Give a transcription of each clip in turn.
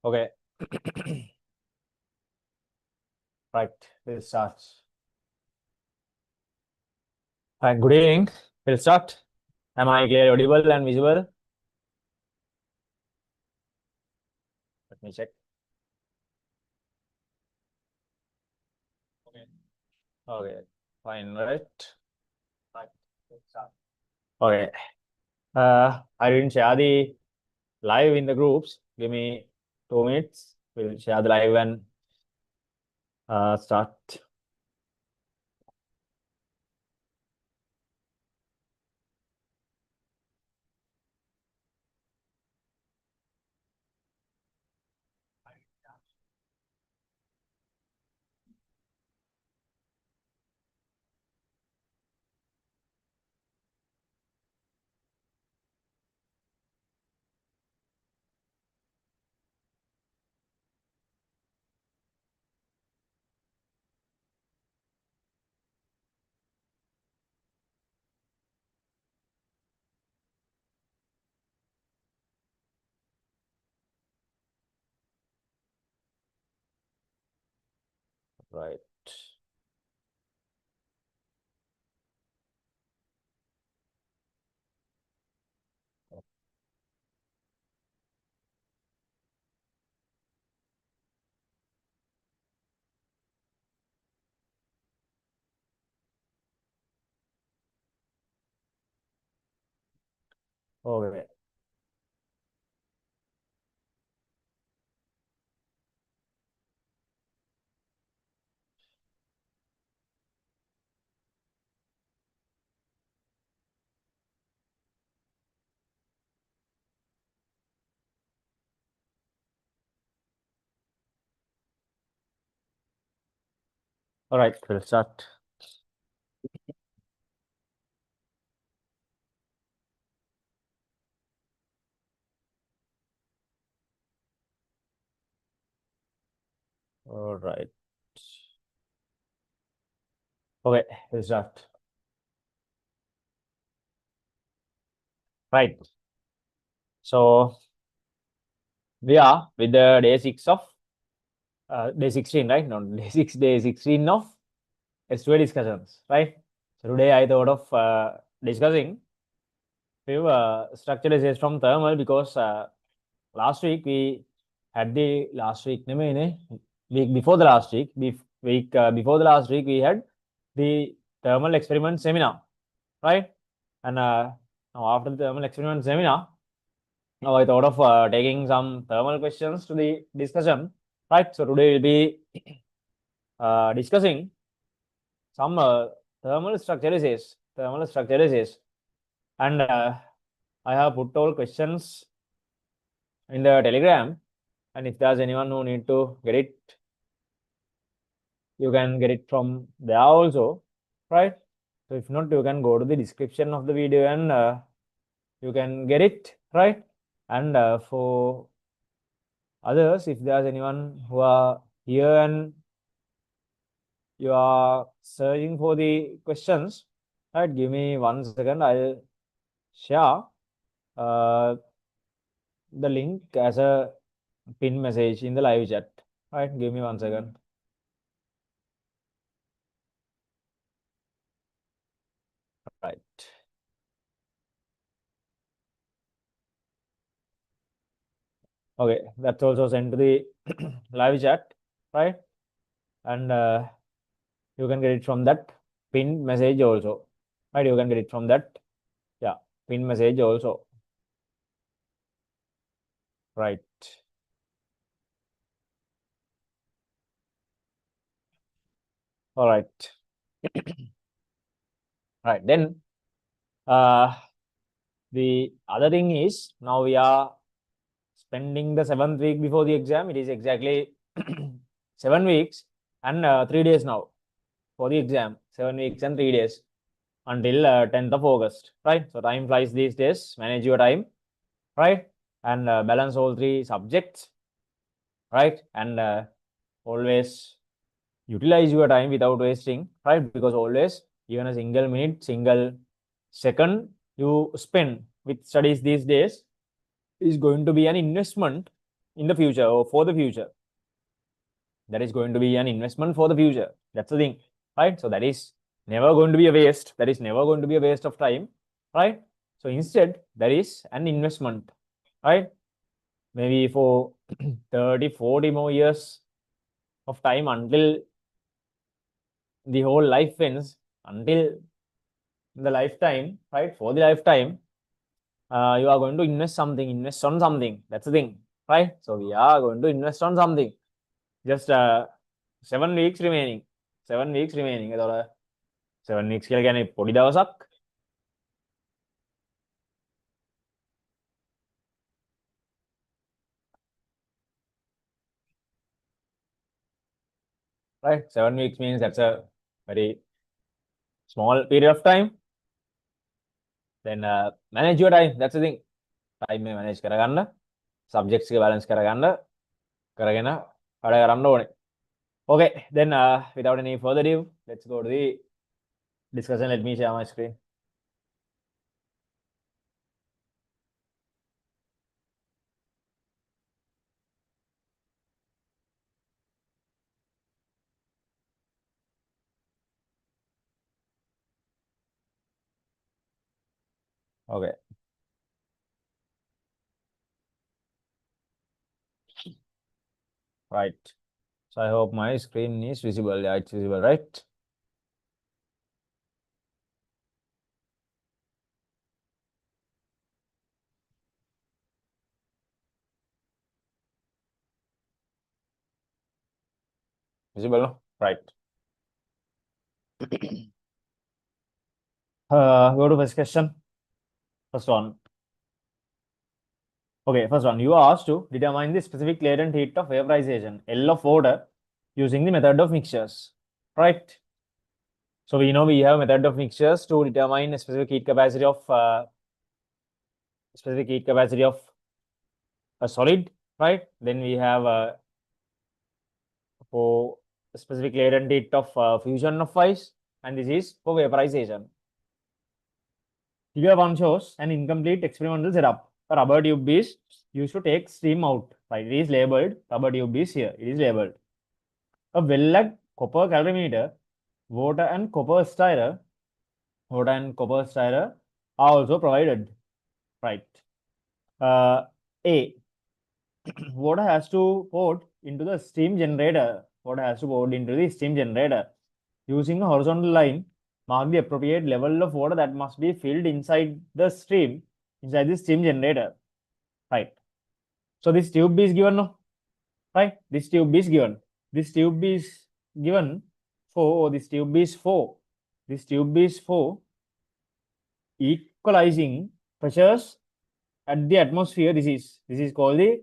Okay. Right, we'll start. Right, good evening. We'll start. Am I clear, audible, and visible? Let me check. Okay, fine, right? Right, let's start. Okay. I didn't share the live in the groups. Give me 2 minutes. We'll share the live and start. Right. Okay. All right, we'll start. All right. Okay, we'll start. Right. So we are with the day 6 of day 16, right? No, day 16 of S2 discussions, right? So today I thought of discussing few structural essays from thermal because last week we had the week before the last week, before the last week we had the thermal experiment seminar, right? And now after the thermal experiment seminar, now I thought of taking some thermal questions to the discussion, right? So today we'll be discussing some thermal structure essays, and I have put all questions in the Telegram, and if there's anyone who need to get it, you can get it from there also, right? So if not, you can go to the description of the video and you can get it, right? And for others, if there's anyone who are here and you are searching for the questions, right? Give me 1 second. I'll share the link as a pin message in the live chat. Right? Give me 1 second. Right. Okay, that's also sent to the live chat, right? And you can get it from that pin message also, right? You can get it from that, yeah, pin message also, right? All right. Right. Then the other thing is now we are spending the 7th week before the exam. It is exactly 7 weeks and 3 days now for the exam. 7 weeks and 3 days until 10th of August, right? So time flies these days. Manage your time, right? And balance all 3 subjects, right? And always utilize your time without wasting, right? Because always, even a single minute, single second you spend with studies these days is going to be an investment in the future or for the future. That is going to be an investment for the future. That's the thing, right? So that is never going to be a waste. That is never going to be a waste of time, right? So instead, that is an investment, right? Maybe for 30, 40 more years of time until the whole life ends, until the lifetime, right? For the lifetime, you are going to invest something, invest on something. That's the thing, right? So we are going to invest on something. Just 7 weeks remaining. 7 weeks remaining. 7 weeks කියලා කියන්නේ පොඩි දවසක්. Right? 7 weeks means that's a very small period of time. Then manage your time. That's the thing. Time මේ manage කරගන්න. Subjects එක balance කරගන්න. කරගෙන වැඩ කරන්න ඕනේ. Okay, then without any further ado, let's go to the discussion. Let me share my screen. Okay. Right. So I hope my screen is visible. Yeah, it's visible, right? Visible, no? Right. Go to first question. First one. Okay, first one. You are asked to determine the specific latent heat of vaporization, L of water, using the method of mixtures. Right. So we know we have method of mixtures to determine a specific heat capacity of a solid, right? Then we have for specific latent heat of fusion of ice, and this is for vaporization. Figure 1 shows an incomplete experimental setup. A rubber tube is used to take steam out. Right? It is labeled. Rubber tube is here. It is labeled. A well-lagged copper calorimeter, water and copper stirrer. Water and copper stirrer are also provided. Right. A. Water has to pour into the steam generator. Water has to pour into the steam generator. Using a horizontal line, mark the appropriate level of water that must be filled inside the steam generator. Right. So this tube is given, no? Right? This tube is given. This tube is given for, this tube is for equalizing pressures at the atmosphere. This is called the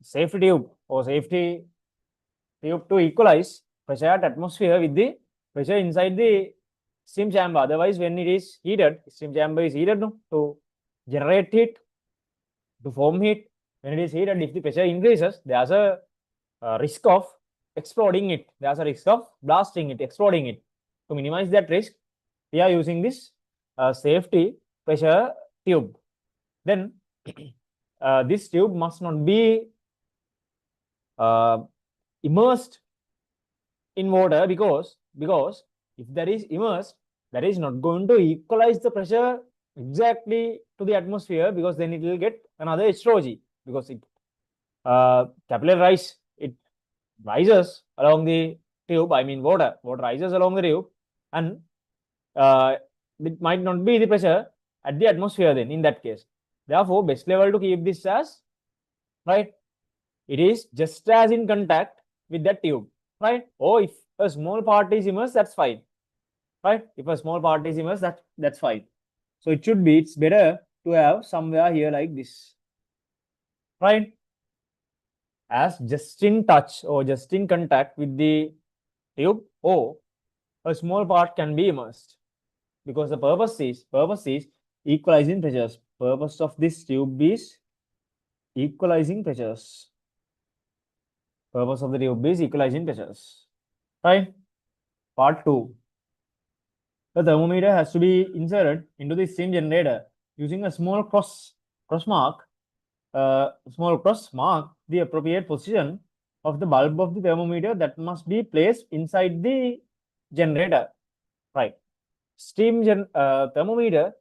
safety tube or safety tube to equalize pressure at atmosphere with the pressure inside the steam chamber. Otherwise, when it is heated, steam chamber is heated, no, to generate heat, to form heat. When it is heated, if the pressure increases, there's a risk of exploding it. There's a risk of blasting it, exploding it. To minimize that risk, we are using this safety pressure tube. Then this tube must not be immersed in water because if that is immersed, that is not going to equalize the pressure exactly to the atmosphere, because then it will get another H2G, because it capillary rise, it rises along the tube. I mean water rises along the tube, and it might not be the pressure at the atmosphere then in that case. Therefore, best level to keep this as, right, it is just as in contact with that tube, right? Or if a small part is immersed, that's fine, right? If a small part is immersed, that's fine. So it should be, it's better to have somewhere here like this, right? As just in touch or just in contact with the tube, or a small part can be immersed, because the purpose is equalizing pressures. Purpose of this tube is equalizing pressures. Purpose of the tube is equalizing pressures, right? Part 2. The thermometer has to be inserted into the steam generator using a small cross mark small cross mark the appropriate position of the bulb of the thermometer that must be placed inside the generator. Right. Thermometer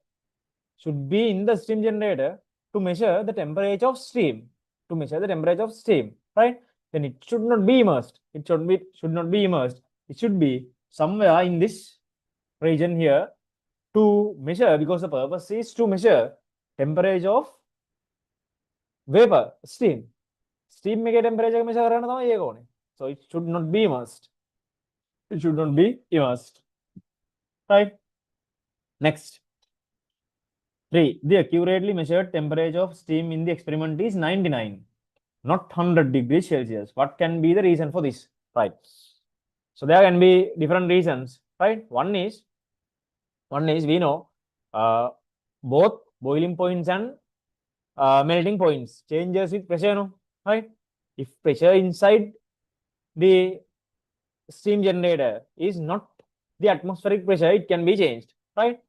should be in the steam generator to measure the temperature of steam. To measure the temperature of steam, right? Then it should not be immersed. It should not be immersed. It should be somewhere in this region here to measure, because the purpose is to measure temperature of vapor, steam. Steam make temperature measure කරන්න තමයි ඒක ඕනේ. So it should not be immersed. It should not be immersed. Right? Next. 3. The accurately measured temperature of steam in the experiment is 99, not 100 degrees Celsius. What can be the reason for this? Right. So there can be different reasons. Right. One is we know both boiling points and melting points changes with pressure, no? Right? If pressure inside the steam generator is not the atmospheric pressure, it can be changed, right?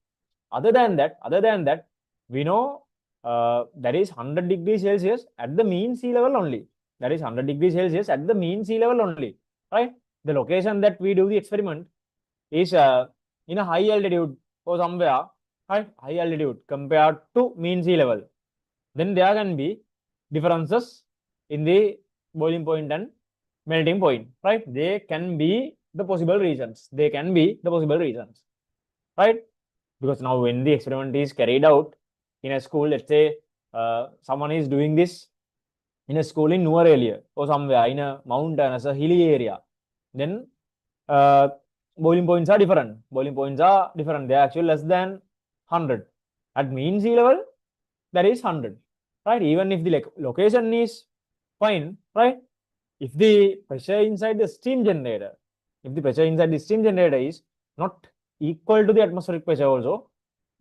Other than that, we know that is 100 degrees Celsius at the mean sea level only. That is 100 degrees Celsius at the mean sea level only, right? The location that we do the experiment is in a high altitude or somewhere, right? High altitude compared to mean sea level. Then there can be differences in the boiling point and melting point, right? They can be the possible reasons. Right? Because now when the experiment is carried out in a school, let's say someone is doing this in a school in Nuar area or somewhere in a mountain as a hilly area, then boiling points are different. They are actually less than 100. At mean sea level, that is 100, right? Even if the location is fine, right? If the pressure inside the steam generator, is not equal to the atmospheric pressure also,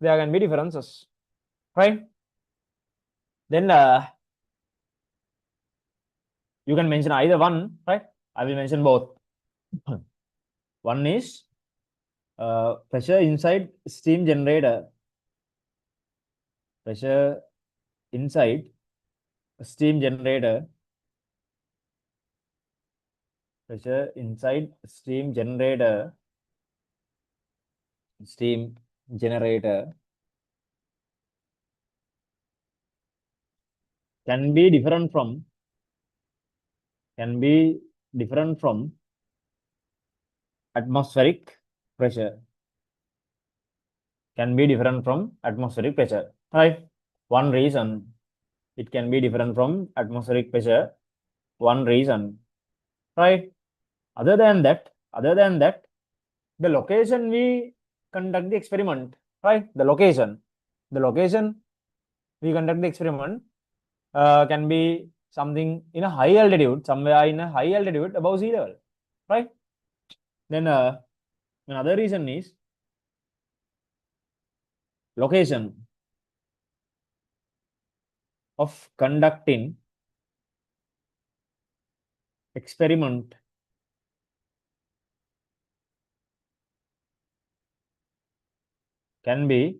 there can be differences, right? Then you can mention either one, right? I will mention both. One is pressure inside steam generator. Pressure inside steam generator. Pressure inside steam generator. Steam generator can be different from atmospheric pressure. Can be different from atmospheric pressure, right? One reason it can be different from atmospheric pressure. One reason, right? Other than that, the location we conduct the experiment, right? The location we conduct the experiment can be something in a high altitude, somewhere in a high altitude above sea level, right? Then another reason is location of conducting experiment can be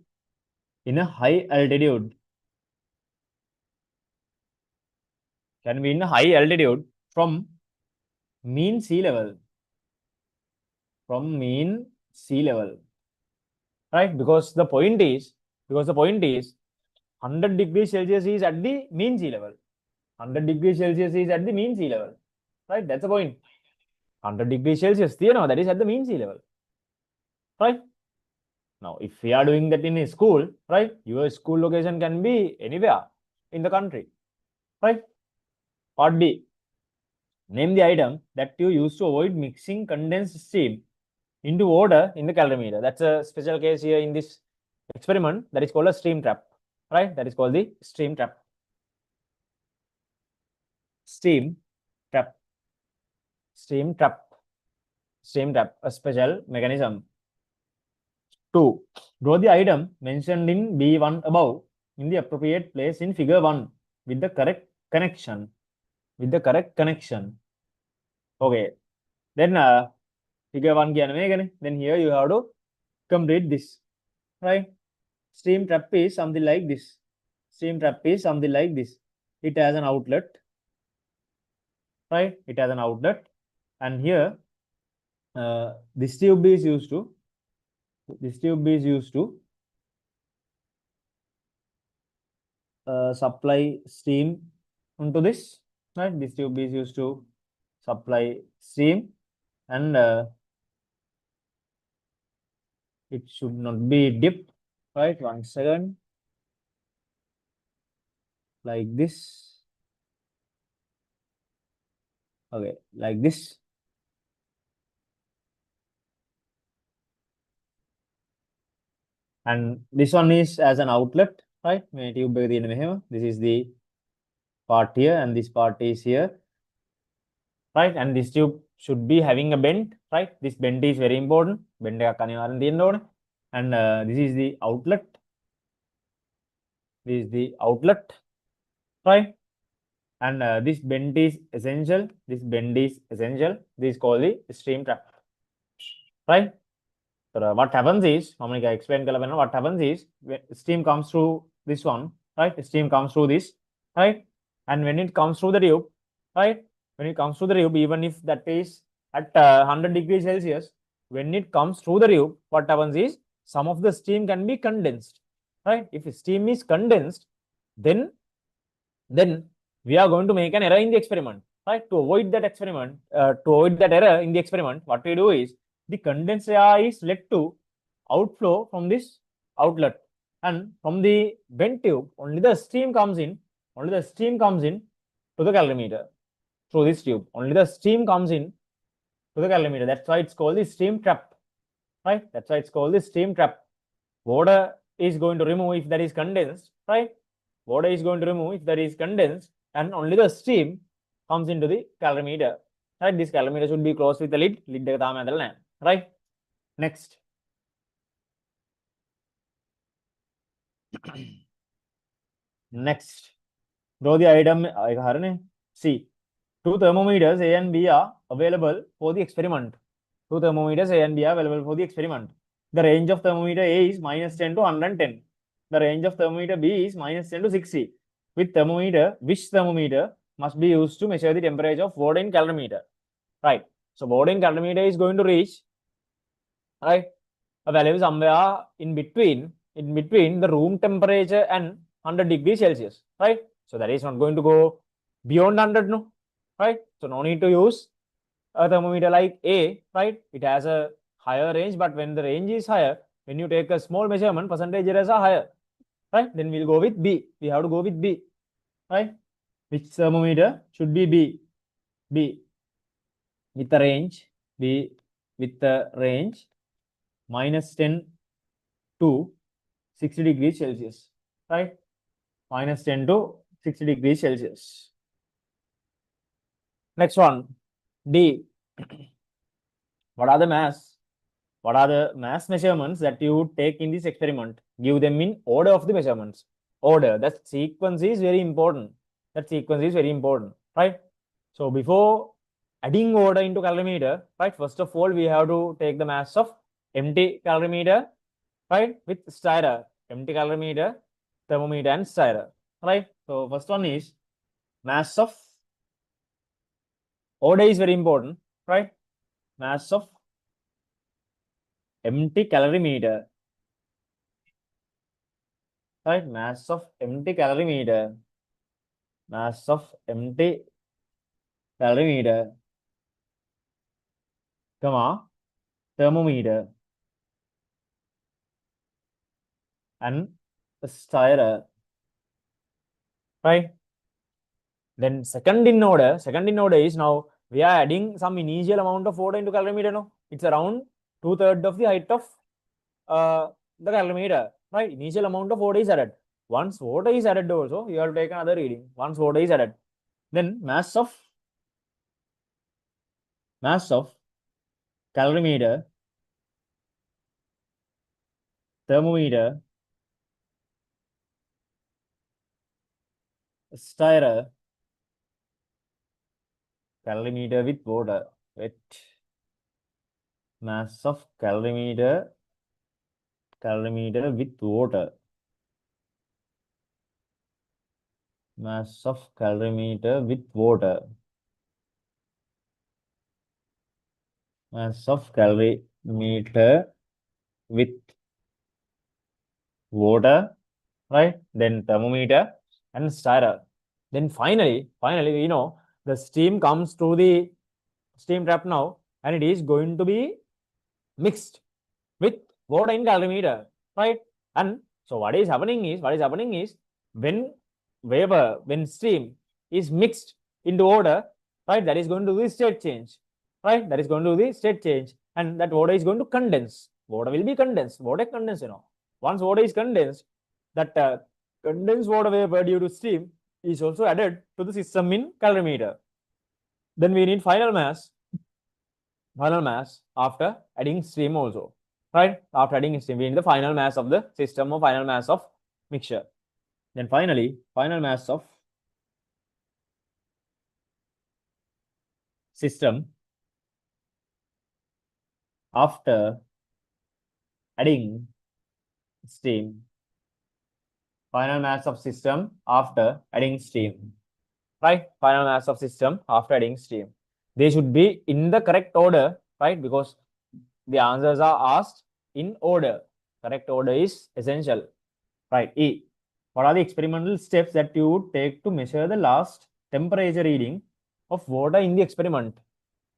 in a high altitude. Can be in a high altitude from mean sea level. From mean sea level, right? Because the point is 100 degrees Celsius is at the mean sea level. 100 degrees Celsius is at the mean sea level, right? That's the point. 100 degrees Celsius, you know, that is at the mean sea level, right? Now, if we are doing that in a school, right, your school location can be anywhere in the country, right? Part B. Name the item that you use to avoid mixing condensed steam into water in the calorimeter. That's a special case here in this experiment that is called a steam trap, right? That is called the steam trap. Steam trap, a special mechanism. 2. Draw the item mentioned in B1 above in the appropriate place in figure 1 with the correct connection. Okay. Then figure 1 then here you have to complete this, right? Steam trap is something like this. it has an outlet, right? It has an outlet, and here this tube is used to supply steam into this, right? This tube is used to supply steam, and it should not be dipped, right? 1 second, like this. Okay, like this. And this one is as an outlet, right? This is the part here, and this part is here, right? And this tube should be having a bend, right? This bend is very important. Bend and this is the outlet. This is the outlet, right? And this bend is essential. This bend is essential. This is called the stream trap, right? So what happens is, explain what happens is, steam comes through this one, right? Steam comes through this, right? And when it comes through the tube, right? When it comes through the tube, even if that is at 100 degrees Celsius, when it comes through the tube, what happens is some of the steam can be condensed, right? If steam is condensed, then we are going to make an error in the experiment, right? To avoid that error in the experiment, what we do is the condensed air is led to outflow from this outlet, and from the bent tube only the steam comes in to the calorimeter through this tube. Only the steam comes in to the calorimeter. That's why it's called the steam trap, right? That's why it's called the steam trap. Water is going to remove if that is condensed, right? Water is going to remove if that is condensed, and only the steam comes into the calorimeter, right? This calorimeter should be closed with the lid, right? Next. Next, draw the item. See, two thermometers A and B are available for the experiment. Two thermometers A and B are available for the experiment. The range of thermometer A is -10 to 110. The range of thermometer B is -10 to 60. Which thermometer must be used to measure the temperature of water in calorimeter? Right. So water in calorimeter is going to reach, right, a value somewhere in between the room temperature and 100 degrees Celsius, right? So that is not going to go beyond 100, no, right? So no need to use a thermometer like A, right? It has a higher range, but when the range is higher, when you take a small measurement, percentage errors are higher, right? Then we'll go with B. We have to go with B, right? Which thermometer should be B? B with the range, B with the range -10 to 60 degrees Celsius, right? -10 to 60 degrees Celsius. Next one, D. What are the mass measurements that you would take in this experiment? Give them in order of the measurements. Order. That sequence is very important. Right? So before adding order into calorimeter, right? First of all, we have to take the mass of empty calorimeter, right? With stirrer. Empty calorimeter, thermometer, and stirrer. Right? So first one is mass of order is very important, right? Mass of empty calorimeter, right? Mass of empty calorimeter, comma, thermometer, and stirrer, right? Then second in order is, now we are adding some initial amount of water into calorimeter. No, it's around 2/3 of the height of the calorimeter, right? Initial amount of water is added. Once water is added also, you have to take another reading. Once water is added, then mass of calorimeter, thermometer, stirrer, calorimeter with water, mass of calorimeter with water. mass of calorimeter with water. Mass of calorimeter with water, right? Then thermometer and stirrer. Then finally, the steam comes to the steam trap now, and it is going to be mixed with water in calorimeter, right? And so what is happening is when when steam is mixed into water, right? That is going to be state change, right? That is going to be state change, and that water is going to condense. Water will be condensed. Water condense, Once water is condensed, that condensed water vapor due to steam is also added to the system in calorimeter. Then we need final mass after adding steam also, right? After adding steam, we need the final mass of the system or final mass of mixture. Then finally, final mass of system after adding steam. Final mass of system after adding steam, right? Final mass of system after adding steam. They should be in the correct order, right? Because the answers are asked in order. Correct order is essential, right? E. What are the experimental steps that you would take to measure the last temperature reading of water in the experiment,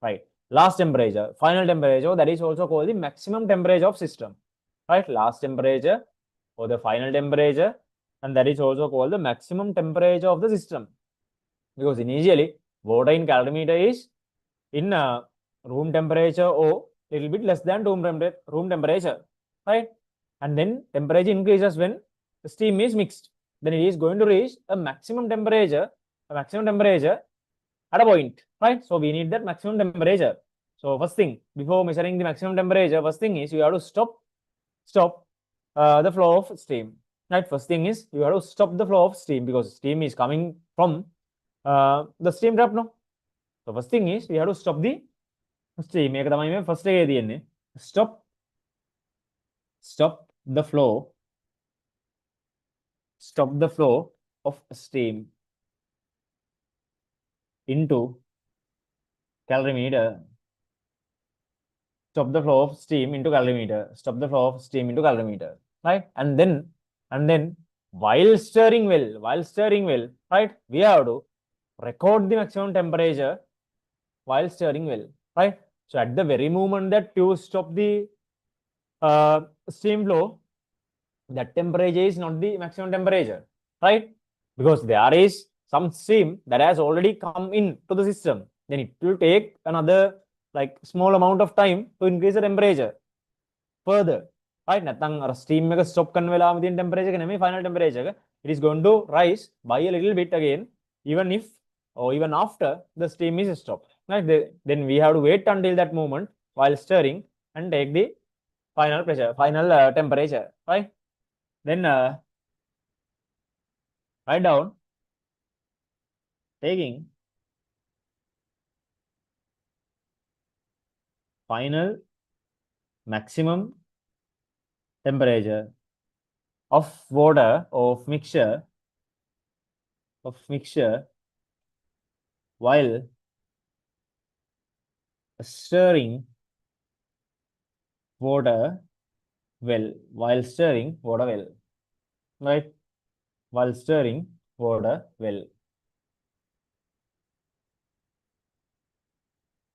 right? Last temperature, final temperature, that is also called the maximum temperature of system, right? Last temperature or the final temperature, and that is also called the maximum temperature of the system, because initially water in calorimeter is in room temperature or little bit less than room temperature, right? And then temperature increases when the steam is mixed. Then it is going to reach a maximum temperature at a point, right? So we need that maximum temperature. So first thing, before measuring the maximum temperature, first thing is you have to stop the flow of steam, right? First thing is you have to stop the flow of steam because steam is coming from the steam trap, no? So first thing is we have to stop the steam. මේක තමයි මේ first එකේ තියෙන්නේ. Stop the flow of steam into calorimeter. Stop the flow of steam into calorimeter. Right? And then while stirring well, right? We have to record the maximum temperature while stirring well, right? So at the very moment that you stop the steam flow, that temperature is not the maximum temperature, right? Because there is some steam that has already come into the system. Then it will take another like small amount of time to increase the temperature further, right? නැත්නම් steam එක stop කරන වෙලාවෙම තියෙන temperature එක නෙමෙයි final temperature එක. It is going to rise by a little bit again, even if or even after the steam is stopped, right? Then we have to wait until that moment while stirring and take the final temperature, right? Then write down taking final maximum temperature of water of mixture while stirring water well, right? While stirring water well.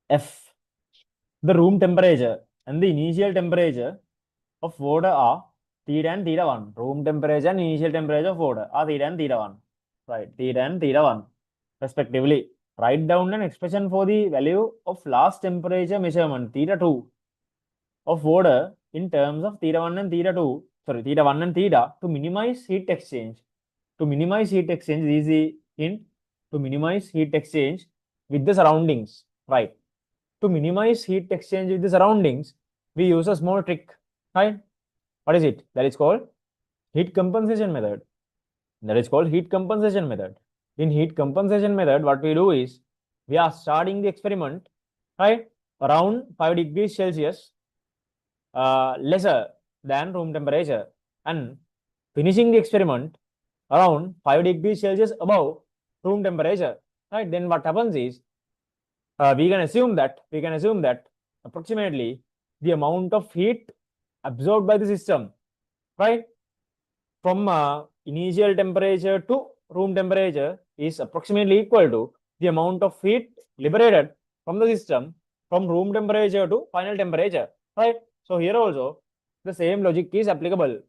F. The room temperature and the initial temperature of water are theta and theta 1. Room temperature and initial temperature of water are theta and theta 1. Right, theta and theta 1 respectively. Write down an expression for the value of last temperature measurement, theta 2, of water in terms of theta 1 and theta 2, theta 1 and theta, to minimize heat exchange. To minimize heat exchange, this is the hint, to minimize heat exchange with the surroundings, right? To minimize heat exchange with the surroundings, we use a small trick, right? What is it? That is called heat compensation method. In heat compensation method, what we do is we are starting the experiment, right, around 5 degrees Celsius, lesser than room temperature, and finishing the experiment around 5 degrees Celsius above room temperature, right? Then what happens is we can assume that approximately the amount of heat absorbed by the system, right, from initial temperature to room temperature is approximately equal to the amount of heat liberated from the system from room temperature to final temperature, right? So here also the same logic is applicable.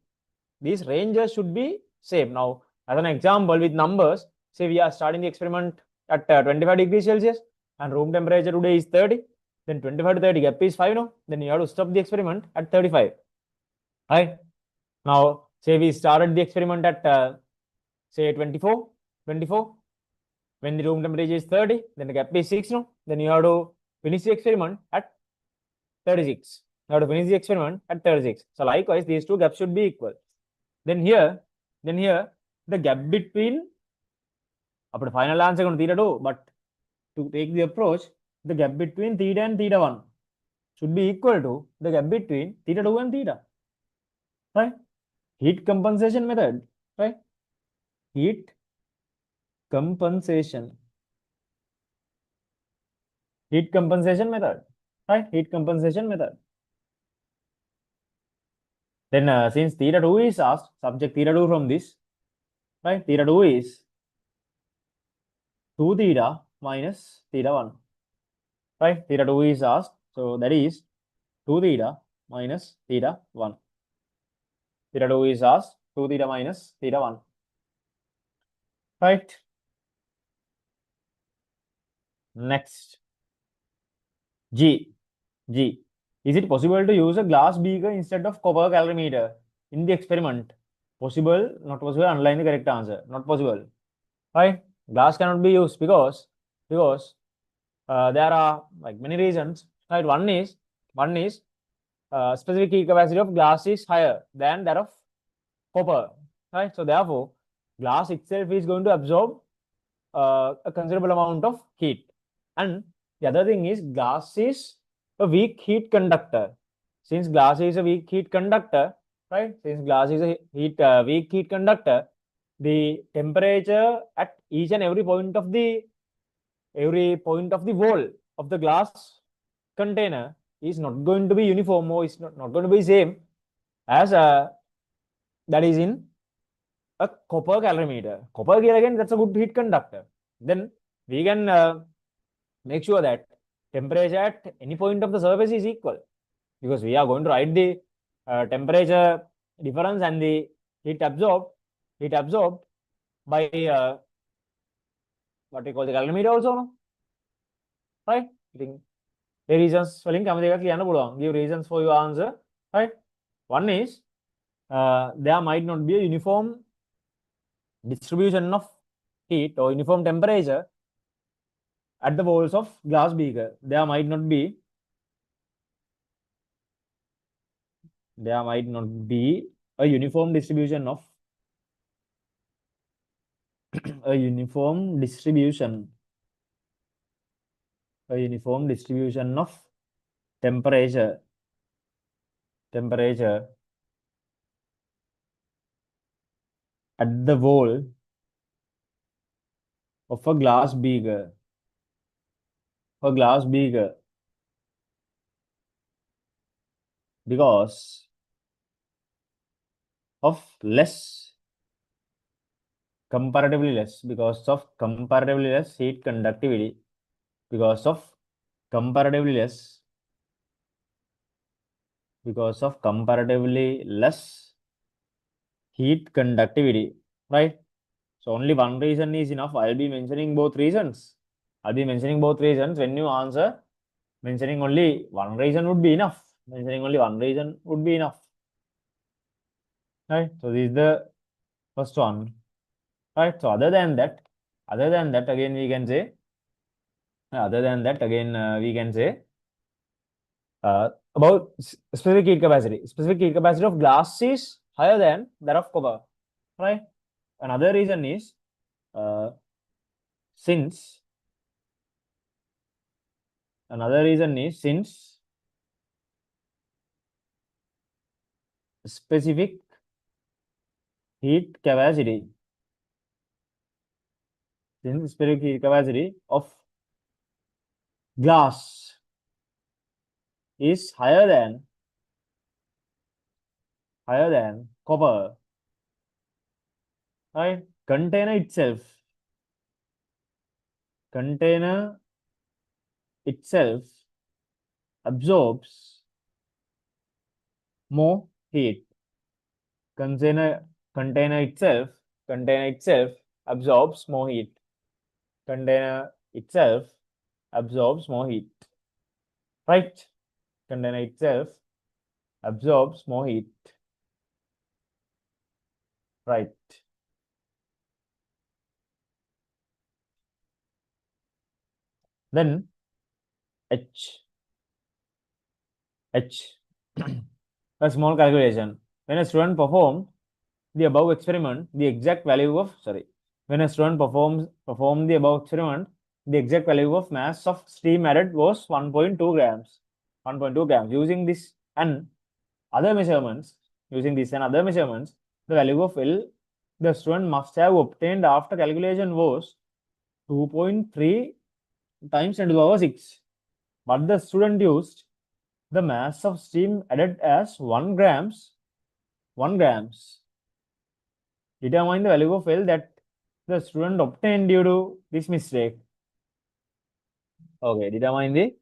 These ranges should be same. Now, as an example with numbers, say we are starting the experiment at 25 degrees Celsius and room temperature today is 30, then 25 to 30 gap is 5 now, then you have to stop the experiment at 35, right? Now, say we started the experiment at say 24, when the room temperature is 30, then the gap is 6 now, then you have to finish the experiment at 36. You have to finish the experiment at 36. So likewise, these two gaps should be equal. Then here, the gap between our final answer on theta 2, but to take the approach, the gap between theta and theta 1 should be equal to the gap between theta 2 and theta, right? Heat compensation method, right? Heat compensation method, right? Heat compensation method. Then since theta 2 is asked, subject theta 2 from this, right? Theta 2 is 2 theta minus theta 1, right? Theta 2 is asked, so that is 2 theta minus theta 1. Theta 2 is asked, 2 theta minus theta 1, right? Next, G. Is it possible to use a glass beaker instead of copper calorimeter in the experiment? Possible, not possible, underline the correct answer. Not possible, right? Glass cannot be used because there are like many reasons, right? One is specific heat capacity of glass is higher than that of copper, right? So therefore, glass itself is going to absorb a considerable amount of heat. And the other thing is glass is a weak heat conductor. Since glass is a weak heat conductor, right? Since glass is a weak heat conductor, the temperature at each and every point of the wall of the glass container is not going to be uniform, or is not going to be same as that is in a copper calorimeter. Copper here again, that's a good heat conductor. Then we can make sure that temperature at any point of the surface is equal, because we are going to write the temperature difference and the heat absorbed by what we call the calorimeter also, no? Right? The reasons වලින් කැමති එකක් කියන්න පුළුවන්. Give reasons for your answer, right? One is there might not be a uniform distribution of heat or uniform temperature at the walls of glass beaker. There might not be a uniform distribution of a uniform distribution of temperature at the wall of a glass beaker because of comparatively less heat conductivity, because of comparatively less heat conductivity, right? So only one reason is enough. I'll be mentioning both reasons. When you answer, mentioning only one reason would be enough. Right? So this is the first one. Right? So other than that, again we can say, about specific heat capacity. Specific heat capacity of glass is higher than that of copper, right? Another reason is since specific heat capacity since spherical heat capacity of glass is higher than copper, right? Container itself absorbs more heat. Container itself absorbs more heat. Container itself absorbs more heat, right? Container itself absorbs more heat, right? Then H a small calculation. When a student performed the above experiment, the exact value of when a student performed the above experiment, the exact value of mass of steam added was 1.2 grams. 1.2 grams. Using this and other measurements, the value of L the student must have obtained after calculation was 2.3 times 10 to the power 6. But the student used the mass of steam added as 1 grams. Determine the value of L that the student obtained due to this mistake. Okay, determine the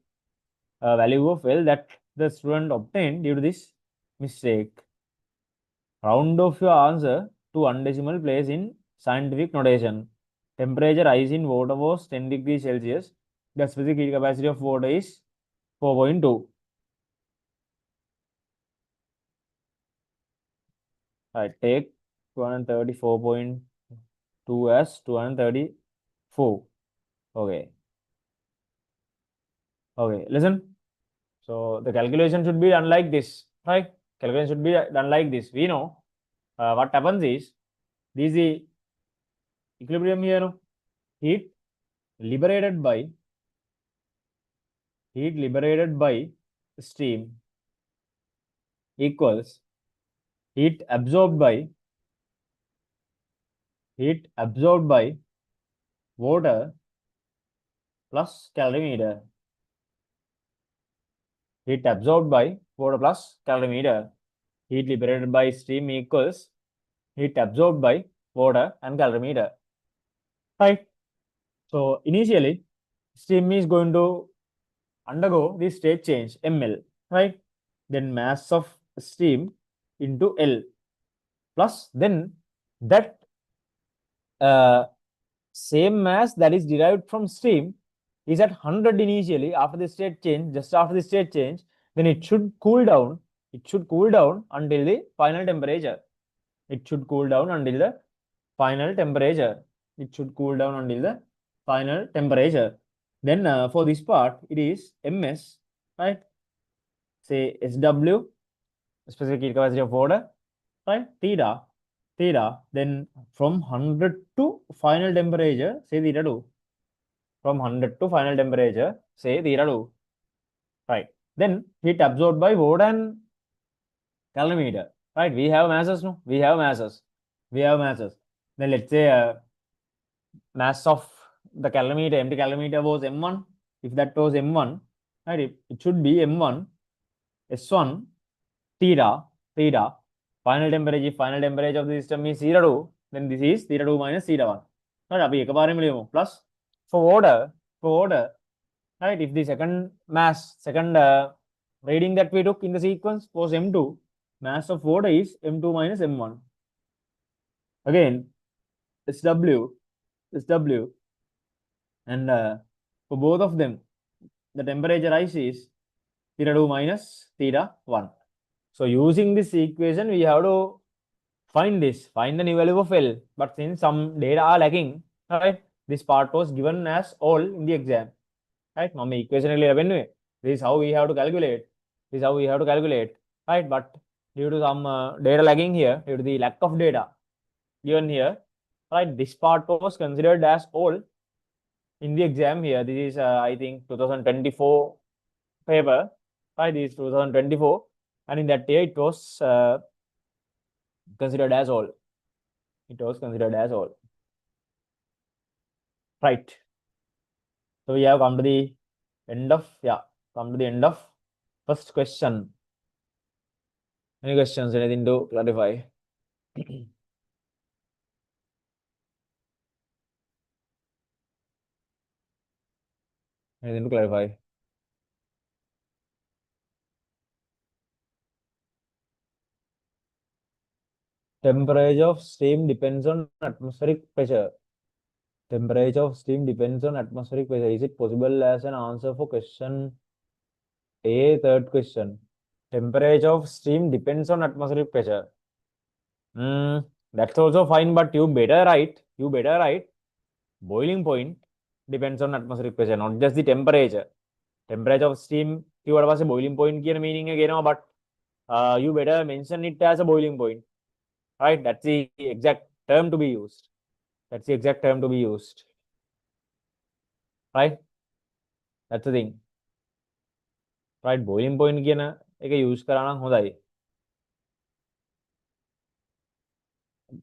value of L that the student obtained due to this mistake. Round off your answer to 1 decimal place in scientific notation. Temperature ice in water was 10 degrees Celsius. The specific heat capacity of water is 4.2. I take 234.2 as 234. Okay. Okay, listen. So the calculation should be done like this, right? Calculation should be done like this. We know what happens is this is the equilibrium here. No? Heat liberated by steam equals heat absorbed by water plus calorimeter. Heat absorbed by water plus calorimeter. Heat liberated by steam equals heat absorbed by water and calorimeter. Right? So initially, steam is going to undergo the state change ml, right? Then mass of steam into L plus then that same mass that is derived from steam is at 100 initially after the state change, just after the state change, then it should cool down. It should cool down until the final temperature. It should cool down until the final temperature. It should cool down until the final temperature. Then for this part, it is Ms, right? Say SW, specific heat capacity of water, right? Theta. Then from 100 to final temperature, say theta 2. From 100 to final temperature, say theta 2. Right. Then heat absorbed by water and calorimeter. Right. We have masses, no? We have masses. Then let's say mass of the calorimeter, empty calorimeter was M1. If that was M1, right, it should be M1 S1 theta. Final temperature of the system is theta 2. Then this is theta 2 minus theta 1. Right, plus for water, right, if the second reading that we took in the sequence was M2, mass of water is M2 minus M1. Again, SW, and for both of them, the temperature rise is theta 2 minus theta 1. So using this equation, we have to find the new value of L. But since some data are lacking, right, this part was given as all in the exam. Right? Equation this is how we have to calculate. Right? But due to some data lagging here, due to the lack of data given here, right, this part was considered as all in the exam here. This is I think 2024 paper, right? This is 2024, and in that year it was considered as all. Right? Right. So we have come to the end of, first question. Any questions, anything to clarify? Anything to clarify? Temperature of steam depends on atmospheric pressure. Temperature of steam depends on atmospheric pressure. Is it possible as an answer for question A, third question? Temperature of steam depends on atmospheric pressure. That's also fine, but you better write. Boiling point depends on atmospheric pressure, not just the temperature. Temperature of steam, what was a boiling point meaning again, but you better mention it as a boiling point. Right? That's the exact term to be used. Right? That's the thing. Right? Boiling point use karana hodai.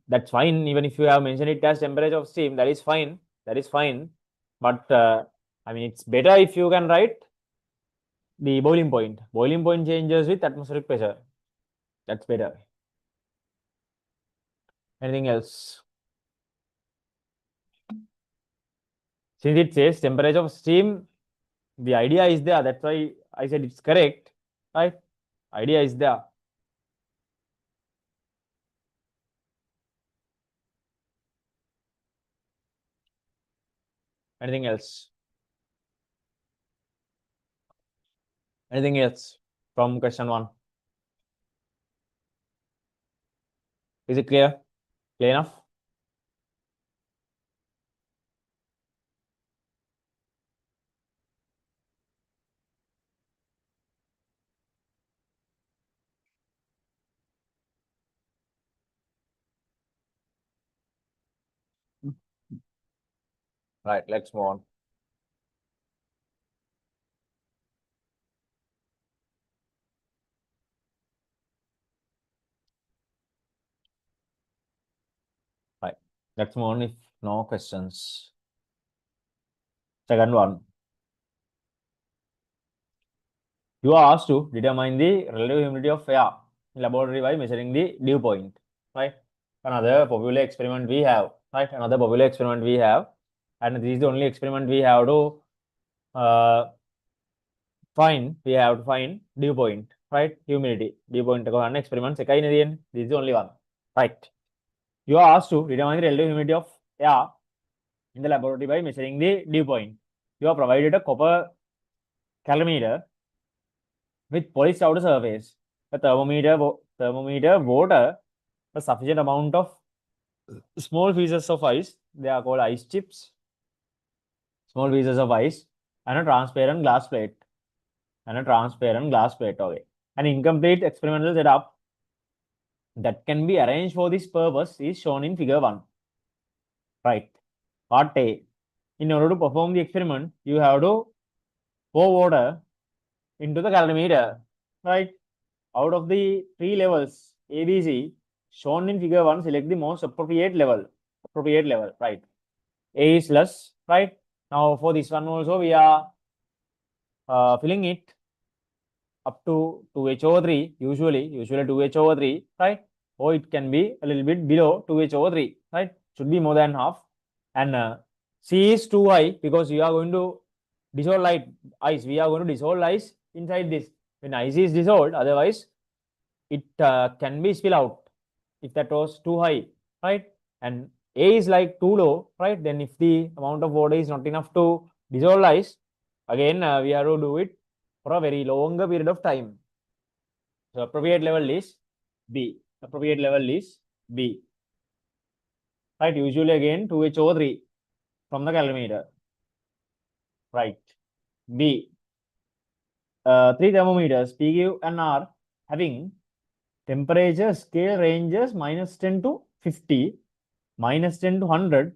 That's fine. Even if you have mentioned it as temperature of steam, that is fine. But I mean, it's better if you can write the boiling point. Boiling point changes with atmospheric pressure. That's better. Anything else? Since it says temperature of steam, the idea is there. That's why I said it's correct. Right? Idea is there. Anything else? Anything else from question 1? Is it clear? Clear enough? Right, let's move on. Right, let's move on if no questions. Second one. You are asked to determine the relative humidity of air in laboratory by measuring the dew point. Right? Another popular experiment we have. Right? Another popular experiment we have. And this is the only experiment we have to find. We have to find dew point. Right? Humidity. Dew point experiment. This is the only one. Right. You are asked to determine the relative humidity of air in the laboratory by measuring the dew point. You are provided a copper calorimeter with polished outer surface, a thermometer, water, a sufficient amount of small pieces of ice. They are called ice chips. Small pieces of ice and a transparent glass plate. Okay. An incomplete experimental setup that can be arranged for this purpose is shown in figure 1. Right. Part A. In order to perform the experiment, you have to pour water into the calorimeter. Right. Out of the 3 levels A, B, C shown in figure 1, select the most appropriate level. Right. A is less. Right. Now for this one also we are filling it up to 2H over 3, usually 2H over 3, right? Or it can be a little bit below 2H over 3, right? Should be more than half. And C is too high because we are going to dissolve ice. We are going to dissolve ice inside this. When ice is dissolved, otherwise it can be spill out if that was too high, right? And A is like too low, right? Then if the amount of water is not enough to dissolve ice, again we have to do it for a very longer period of time. So appropriate level is B. Right? Usually again 2H over 3 from the calorimeter. Right. B. 3 thermometers, PQ and R, having temperature scale ranges -10 to 50, -10 to 100,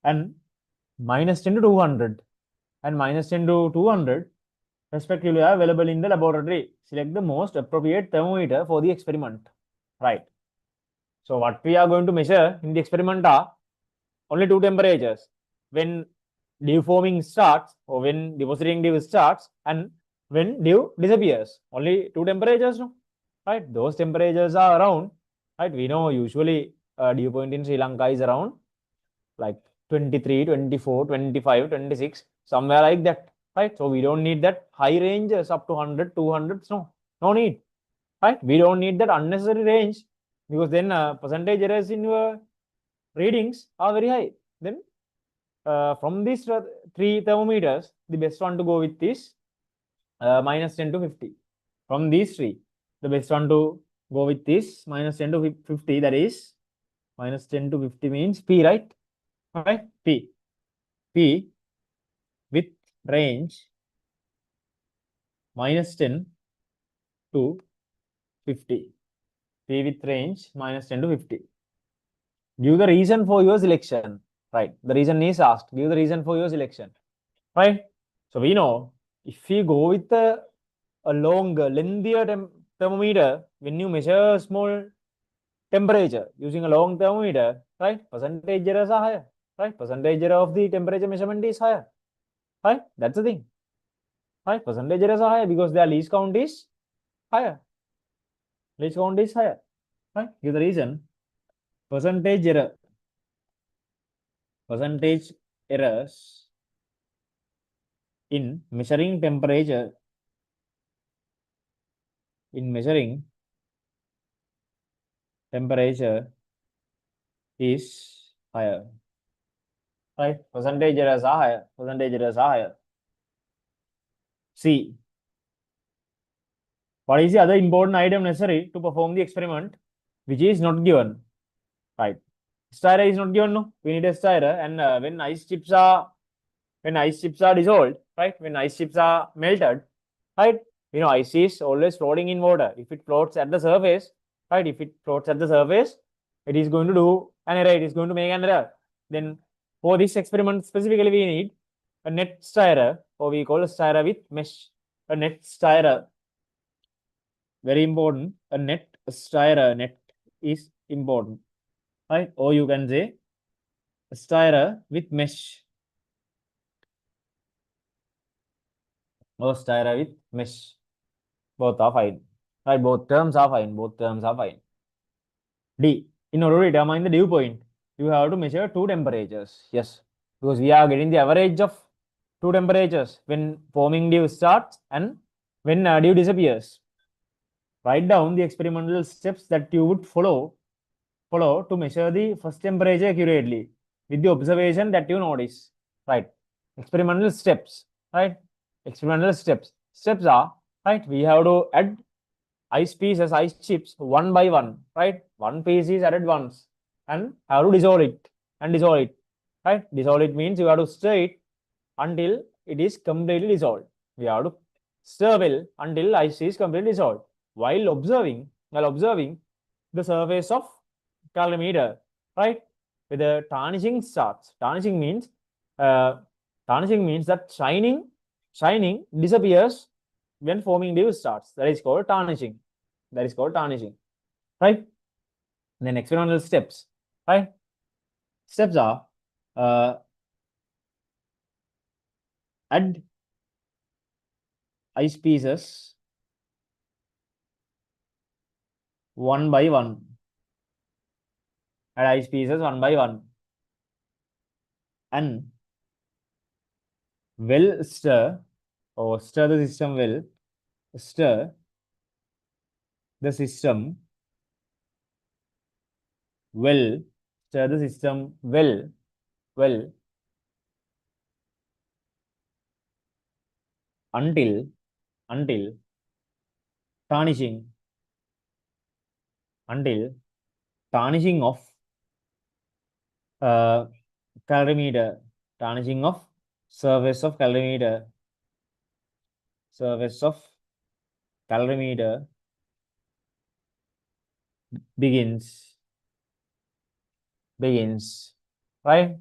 and -10 to 200, and -10 to 200 respectively are available in the laboratory. Select the most appropriate thermometer for the experiment. Right. So what we are going to measure in the experiment are only 2 temperatures. When dew forming starts, or when depositing dew starts, and when dew disappears. Only two temperatures, no? Right? Those temperatures are around, right? We know usually dew point in Sri Lanka is around like 23, 24, 25, 26, somewhere like that, right? So we don't need that high ranges up to 100, 200, no need, right? We don't need that unnecessary range, because then percentage errors in your readings are very high. Then from these three thermometers, the best one to go with is minus 10 to 50. From these three, the best one to go with is minus 10 to 50, that is minus 10 to 50 means P, right? Right? P with range minus 10 to 50. P with range minus 10 to 50. Give the reason for your selection. Right. The reason is asked. Give the reason for your selection. Right. So we know if we go with a longer, lengthier thermometer, when you measure small temperature using a long thermometer, right, percentage errors are higher. Right. Percentage error of the temperature measurement is higher. Right. That's the thing. Right. Percentage errors are higher because their least count is higher. Least count is higher. Right. Give the reason. Percentage error. Percentage errors in measuring temperature, in measuring temperature is higher. Right? Percentage errors are higher. Percentage errors are higher. C. What is the other important item necessary to perform the experiment which is not given? Right. Styra is not given, no. We need a styra, and when ice chips are dissolved, right? When ice chips are melted, right? You know, ice is always floating in water. If it floats at the surface, right? If it floats at the surface, it is going to do an error. It is going to make an error. Then for this experiment specifically, we need a net styra, or we call a styra with mesh. A net styra, very important. A net styra, net is important, right? Or you can say a styra with mesh, or styra with mesh. Both are fine. Right, both terms are fine. Both terms are fine. D. In order to determine the dew point, you have to measure two temperatures. Yes, because we are getting the average of two temperatures when forming dew starts and when dew disappears. Write down the experimental steps that you would follow to measure the first temperature accurately with the observation that you notice. Right. Experimental steps. Right. Experimental steps. Steps are, right, we have to add ice pieces, ice chips one by one, right? One piece is added once and have to dissolve it and dissolve it, right? Dissolve it means you have to stir it until it is completely dissolved. We have to stir well until ice is completely dissolved while observing the surface of calorimeter, right? With the tarnishing starts. Uh, tarnishing means that shining disappears when forming dew starts. That is called tarnishing. That is called tarnishing, right? Then experimental steps, right? Steps are add ice pieces one by one. Add ice pieces one by one. And well stir, or stir the system well. Stir the system well. Stir the system well until tarnishing until tarnishing of calorimeter, tarnishing of surface of calorimeter, surface of calorimeter begins, right?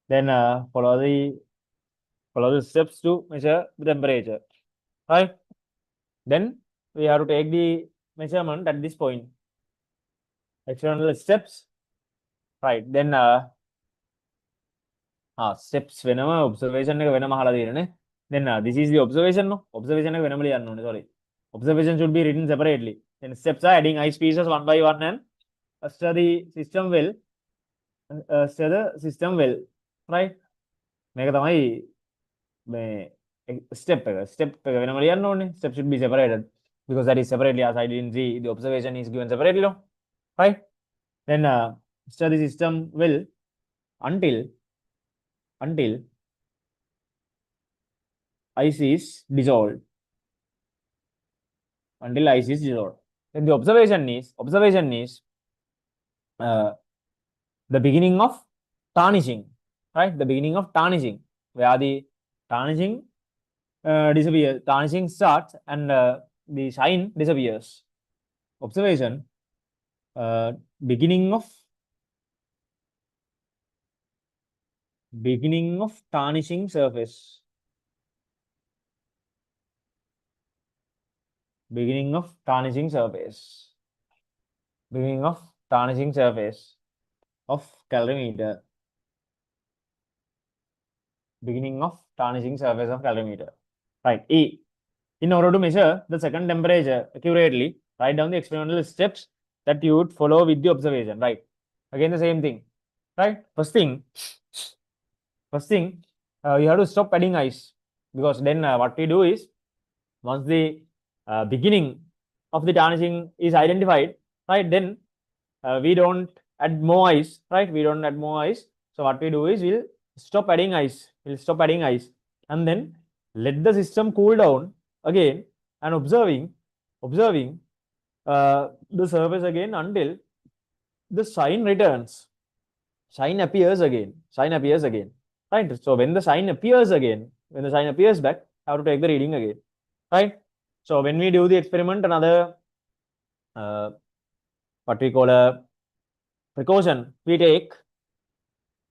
Then follow the steps to measure the temperature, right? Then we have to take the measurement at this point. Experimental steps, right? Then steps වෙනම observation එක වෙනම අහලා තියෙනනේ. Then this is the observation no. Observation එක වෙනම ලියන්න ඕනේ. Sorry. Observation should be written separately. Then steps are adding ice pieces one by one and stir the system well. Stir the system well. Right? මේක තමයි මේ step එක වෙනම ලියන්න ඕනේ. Step should be separated because that is separately, as I didn't see the observation is given separately no. Right? Then stir the system well until ice is dissolved. Until ice is dissolved. Then the observation is the beginning of tarnishing, right? The beginning of tarnishing, where the tarnishing disappears. Tarnishing starts and the shine disappears. Observation, beginning of tarnishing surface. Beginning of tarnishing surface. Beginning of tarnishing surface of calorimeter. Beginning of tarnishing surface of calorimeter. Right. E. In order to measure the second temperature accurately, write down the experimental steps that you would follow with the observation. Right. Again, the same thing. Right. First thing, you have to stop adding ice, because then what we do is, once the beginning of the tarnishing is identified, right, then we don't add more ice, right? We don't add more ice. So what we do is we'll stop adding ice. And then let the system cool down again and observing the surface again until the shine returns. Shine appears again. Right? So when the shine appears back, I have to take the reading again. Right? So when we do the experiment, another what we call a precaution we take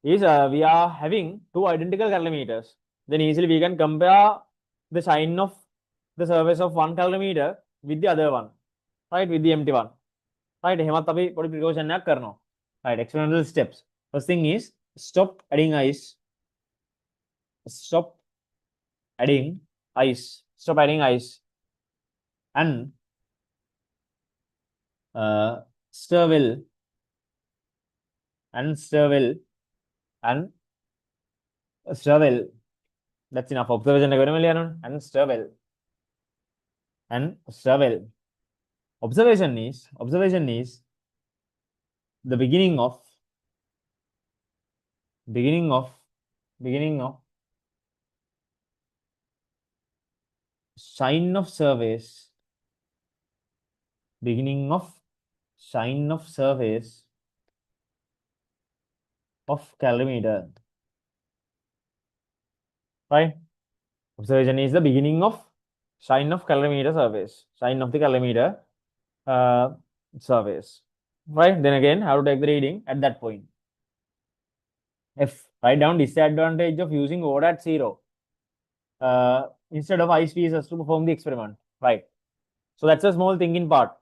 is we are having two identical calorimeters. Then easily we can compare the shine of the surface of one calorimeter with the other one, right? With the empty one, right? එහෙමත් අපි පොඩි precaution එකක් කරනවා. Right? Experimental steps. First thing is stop adding ice. Stop adding ice. And stir well. That's enough. Observation and stir well. Observation is the beginning of shine of surface. Beginning of shine of surface of calorimeter. Right? Observation is the beginning of shine of calorimeter surface. Shine of the calorimeter surface. Right? Then again, how to take the reading at that point. F. Write down disadvantage of using water at 0 instead of ice pieces to perform the experiment. Right? So that's a small thinking part.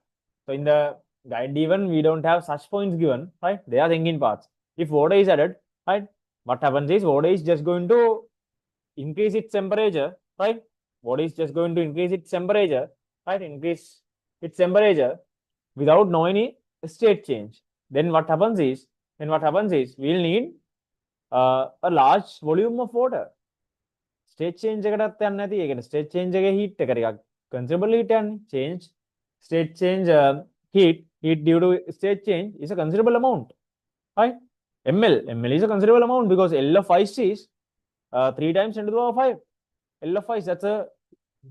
So in the guide given, we don't have such points given, right? They are thinking parts. If water is added, right, what happens is water is just going to increase its temperature, right? Water is just going to increase its temperature, right? Increase its temperature without no any state change. Then what happens is we'll need a large volume of water. State change එකටත් යන්නේ නැති. ඒ කියන්නේ state change එකේ heat එක ටිකක් considerable heat යන්නේ. State change heat due to state change is a considerable amount, right? ml is a considerable amount because L of ice is 3 times 10 to the power 5. L of ice, that's a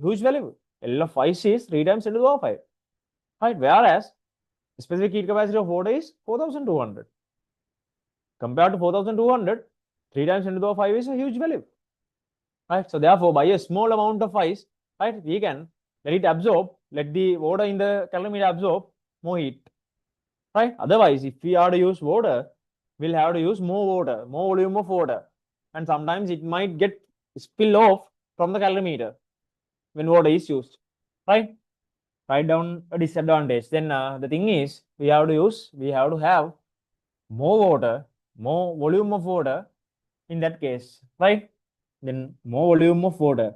huge value. L of ice is 3 times 10 to the power 5, right? Whereas specific heat capacity of water is 4200. Compared to 4200, 3 times 10 to the power 5 is a huge value, right? So therefore, by a small amount of ice, right, we can let it absorb, let the water in the calorimeter absorb more heat, right? Otherwise, if we are to use water, we'll have to use more water, more volume of water, and sometimes it might get spill off from the calorimeter when water is used, right? Write down a disadvantage. Then the thing is, we have to have more water, more volume of water, in that case, right? Then more volume of water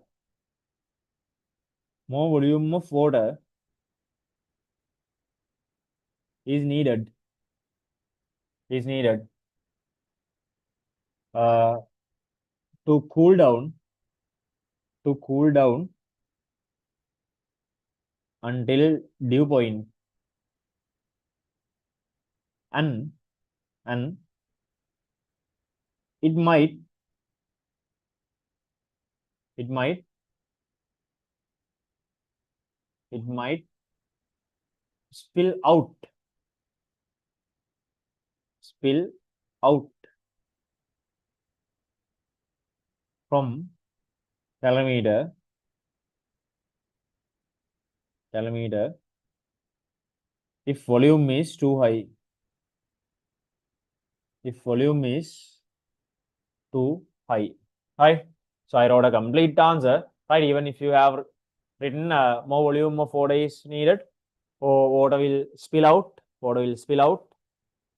is needed uh, to cool down until dew point, and and it might it might it might spill out from calorimeter if volume is too high. If volume is too high, right? So I wrote a complete answer, right? Even if you have written more volume of water is needed, or water will spill out,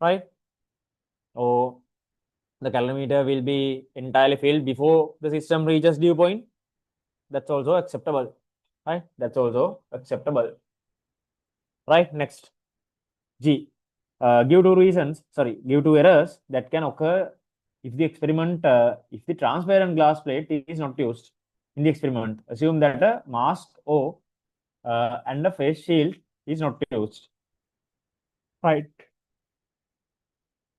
right? Or the calorimeter will be entirely filled before the system reaches dew point. That's also acceptable, right? That's also acceptable, right? Next, G. Give two errors that can occur if the transparent glass plate is not used in the experiment. Assume that a mask O and a face shield is not used. Right.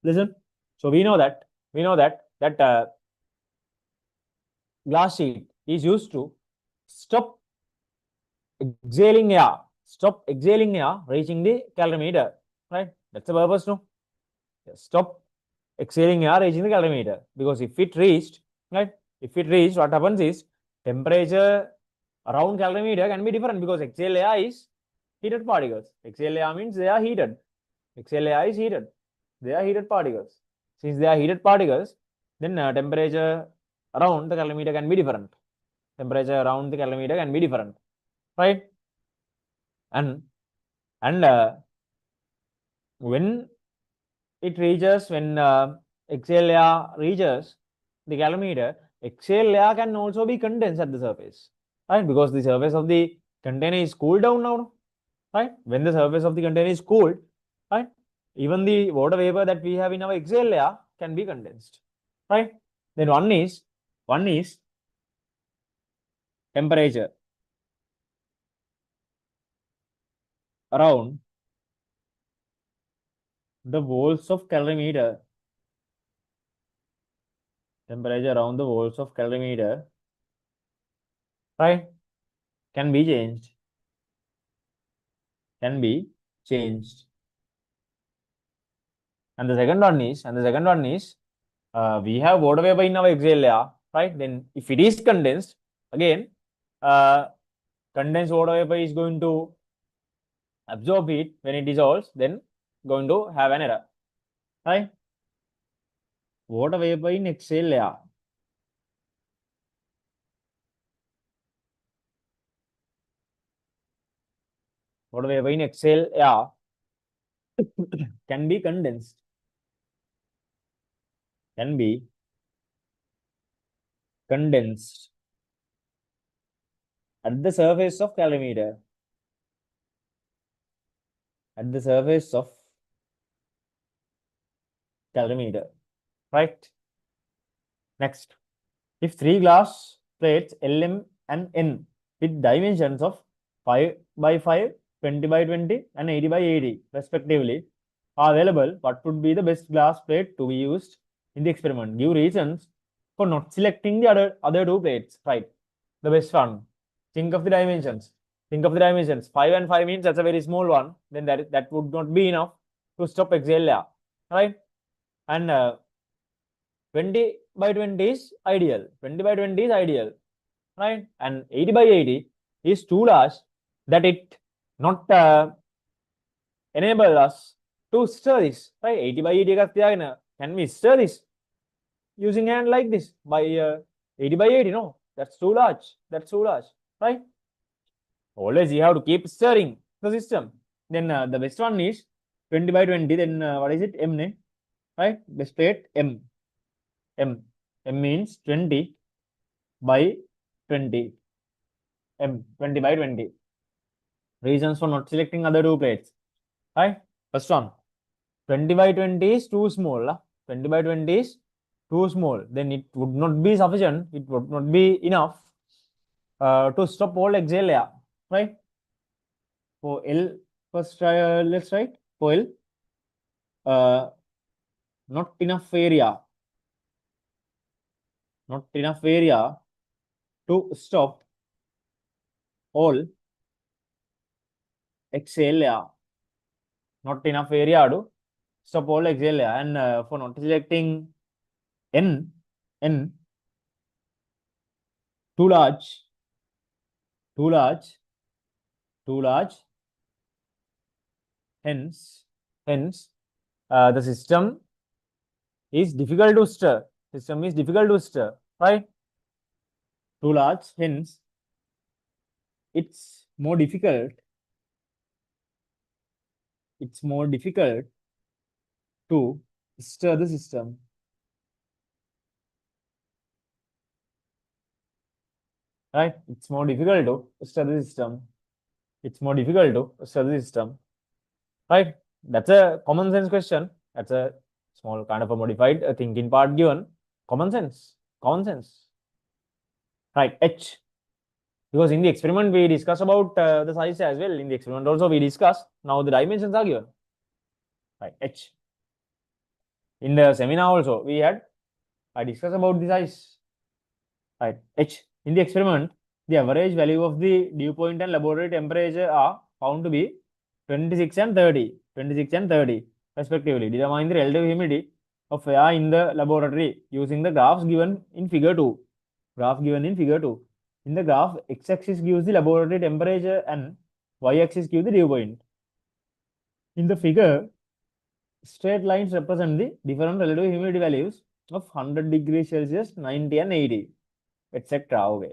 Listen. So we know that glass sheet is used to stop exhaling air, reaching the calorimeter. Right. That's the purpose, no? Stop exhaling air reaching the calorimeter, because if it reached, what happens is temperature around calorimeter can be different, because exhaled air is heated particles. Exhaled air means they are heated. Exhaled air is heated. They are heated particles. Since they are heated particles, then temperature around the calorimeter can be different. Right? And when exhaled air reaches the calorimeter, exhaled air can also be condensed at the surface, right? Because the surface of the container is cooled down now, right? When the surface of the container is cooled, right, even the water vapor that we have in our exhaled air can be condensed, right? Then one is temperature around the walls of calorimeter. Temperature around the walls of calorimeter, right, can be changed. And the second one is we have water vapor in our exhaled air, right? Then if it is condensed, again, condensed water vapor is going to absorb heat when it dissolves, then going to have an error, right? Water vapor in exhaled air. Water vapor in exhaled air can be condensed. At the surface of calorimeter. Right? Next, if three glass plates LM and N with dimensions of 5 by 5, 20 by 20, and 80 by 80 respectively are available, what would be the best glass plate to be used in the experiment? Give reasons for not selecting the other two plates. Right, the best one. Think of the dimensions. 5 and 5 means that's a very small one. Then that would not be enough to stop exhaled air, right? And 20 by 20 is ideal. Right? And 80 by 80 is too large that it not enable us to stir this. Right? 80 by 80 can we stir this using hand like this by 80 by 80? No, that's too large. Right? Always you have to keep stirring the system. Then the best one is 20 by 20. Then what is it? M, ne? Right? Best plate M. M means 20 by 20. M 20 by 20. Reasons for not selecting other two plates. Right? First one. 20 by 20 is too small. 20 by 20 is too small. Then it would not be sufficient. It would not be enough to stop all exhale air. Right? For L, first let's write. For L, not enough area. Not enough area to stop all exhale air. Not enough area to stop all exhale air. And for not selecting N, too large, too large, too large. Hence, the system is difficult to stir. System is difficult to stir, right? Too large. Hence, it's more difficult. It's more difficult to stir the system. Right? It's more difficult to stir the system. It's more difficult to stir the system. Right? That's a common sense question. That's a small kind of a modified thinking part given. Common sense. Common sense. Right? H. Because in the experiment we discuss about the size as well. In the experiment also we discuss. Now the dimensions are given. Right? H. In the seminar also I discussed about the size. Right? H. In the experiment, the average value of the dew point and laboratory temperature are found to be 26 and 30. 26 and 30 respectively. Determine the relative humidity of air in the laboratory using the graphs given in figure 2. Graph given in figure 2. In the graph, x-axis gives the laboratory temperature and y-axis gives the dew point. In the figure, straight lines represent the different relative humidity values of 100 degrees Celsius, 90 and 80, etc. Okay.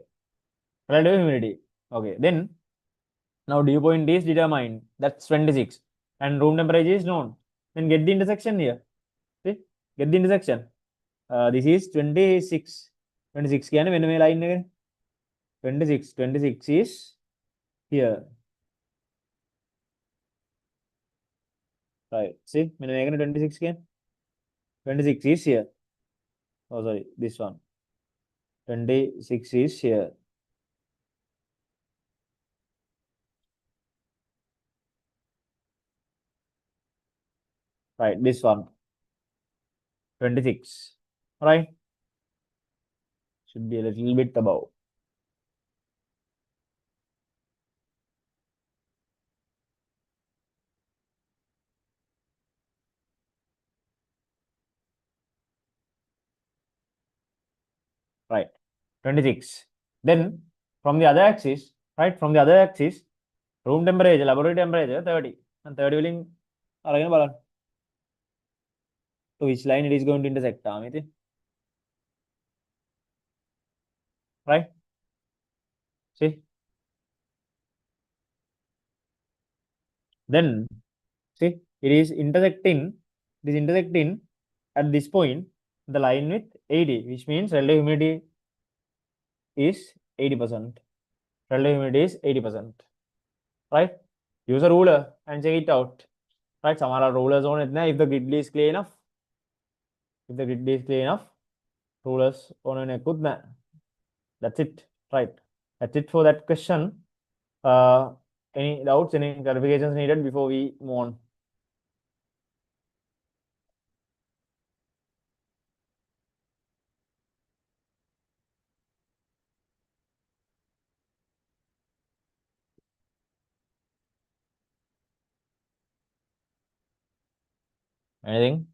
Relative humidity. Okay. Then, now dew point is determined. That's 26. And room temperature is known. Then get the intersection here. See? Get the intersection. This is 26. 26 can when we line again? 26. 26 is here. Right. See? When we 26 can? 26 is here. Oh, sorry. This one. 26 is here. Right. This one. 26. Right. Should be a little bit above. Right. 26. Then from the other axis, right? From the other axis, room temperature, laboratory temperature 30. And 30 will to which line it is going to intersect? Right? See? Then see it is intersecting at this point the line with 80, which means relative humidity is 80%. Relative humidity is 80%. Right? Use a ruler and check it out. Right? Samara rulers on it if the grid is clear enough. If the grid is clear enough, rulers on a good man. That's it. Right. That's it for that question. Any doubts, any clarifications needed before we move on? Anything?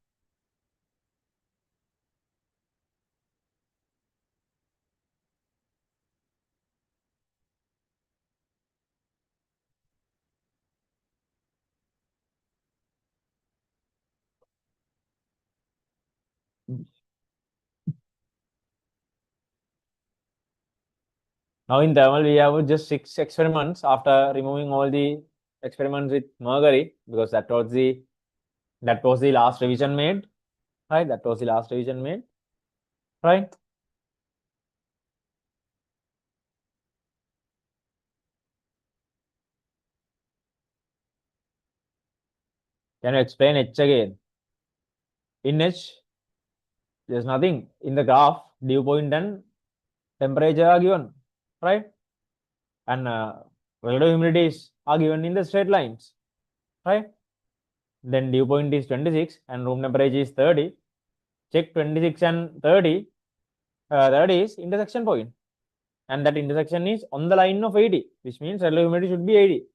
Now in thermal, we have just 6 experiments after removing all the experiments with mercury, because that was the last revision made. Right? That was the last revision made. Right? Can you explain H again? In H, there's nothing. In the graph, dew point and temperature are given, right? And relative humidities are given in the straight lines, right? Then dew point is 26 and room temperature is 30. Check 26 and 30. 30 is intersection point. And that intersection is on the line of 80, which means relative humidity should be 80.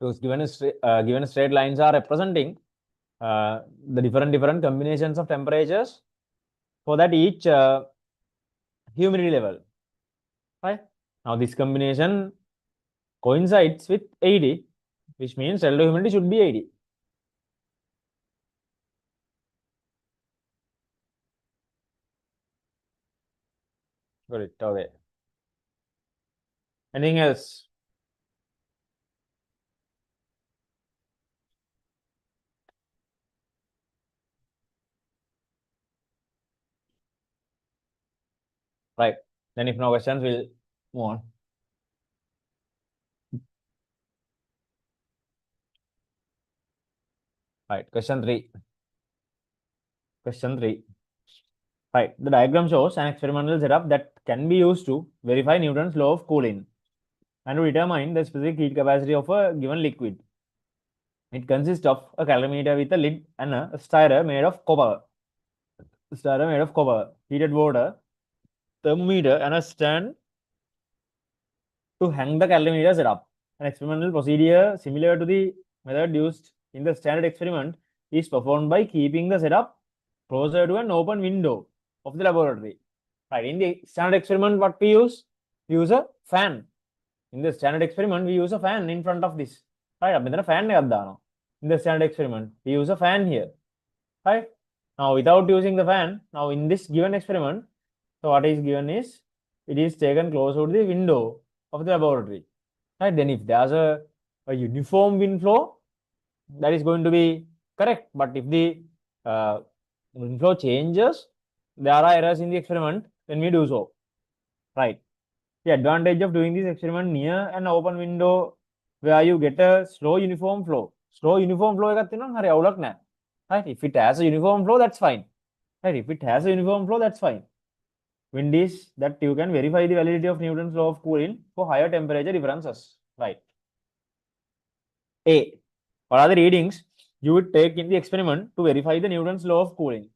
Because given straight lines are representing the different combinations of temperatures for that each humidity level, right? Now this combination coincides with 80, which means relative humidity should be 80. Got it. Okay. Anything else? Right. Then if no questions, we'll move on. Right. Question 3. Question 3. Right. The diagram shows an experimental setup that can be used to verify Newton's law of cooling and to determine the specific heat capacity of a given liquid. It consists of a calorimeter with a lid and a stirrer made of copper. Stirrer made of copper, heated water, thermometer, and a stand to hang the calorimeter setup. An experimental procedure similar to the method used in the standard experiment is performed by keeping the setup closer to an open window of the laboratory. Right. In the standard experiment, what we use? We use a fan. In the standard experiment, we use a fan in front of this. Right. In the standard experiment, we use a fan here. Right. Now, without using the fan, now in this given experiment, so what is given is it is taken close to the window of the laboratory. Right. Then if there's a uniform wind flow, that is going to be correct. But if the wind flow changes, there are errors in the experiment, then we do so. Right. The advantage of doing this experiment near an open window where you get a slow uniform flow. Slow uniform flow එකක් තියෙනවා හරි අවුලක් නැහැ. Right. If it has a uniform flow, that's fine. Right. If it has a uniform flow, that's fine. Wind is that you can verify the validity of Newton's law of cooling for higher temperature differences. Right. A. What are the readings you would take in the experiment to verify the Newton's law of cooling?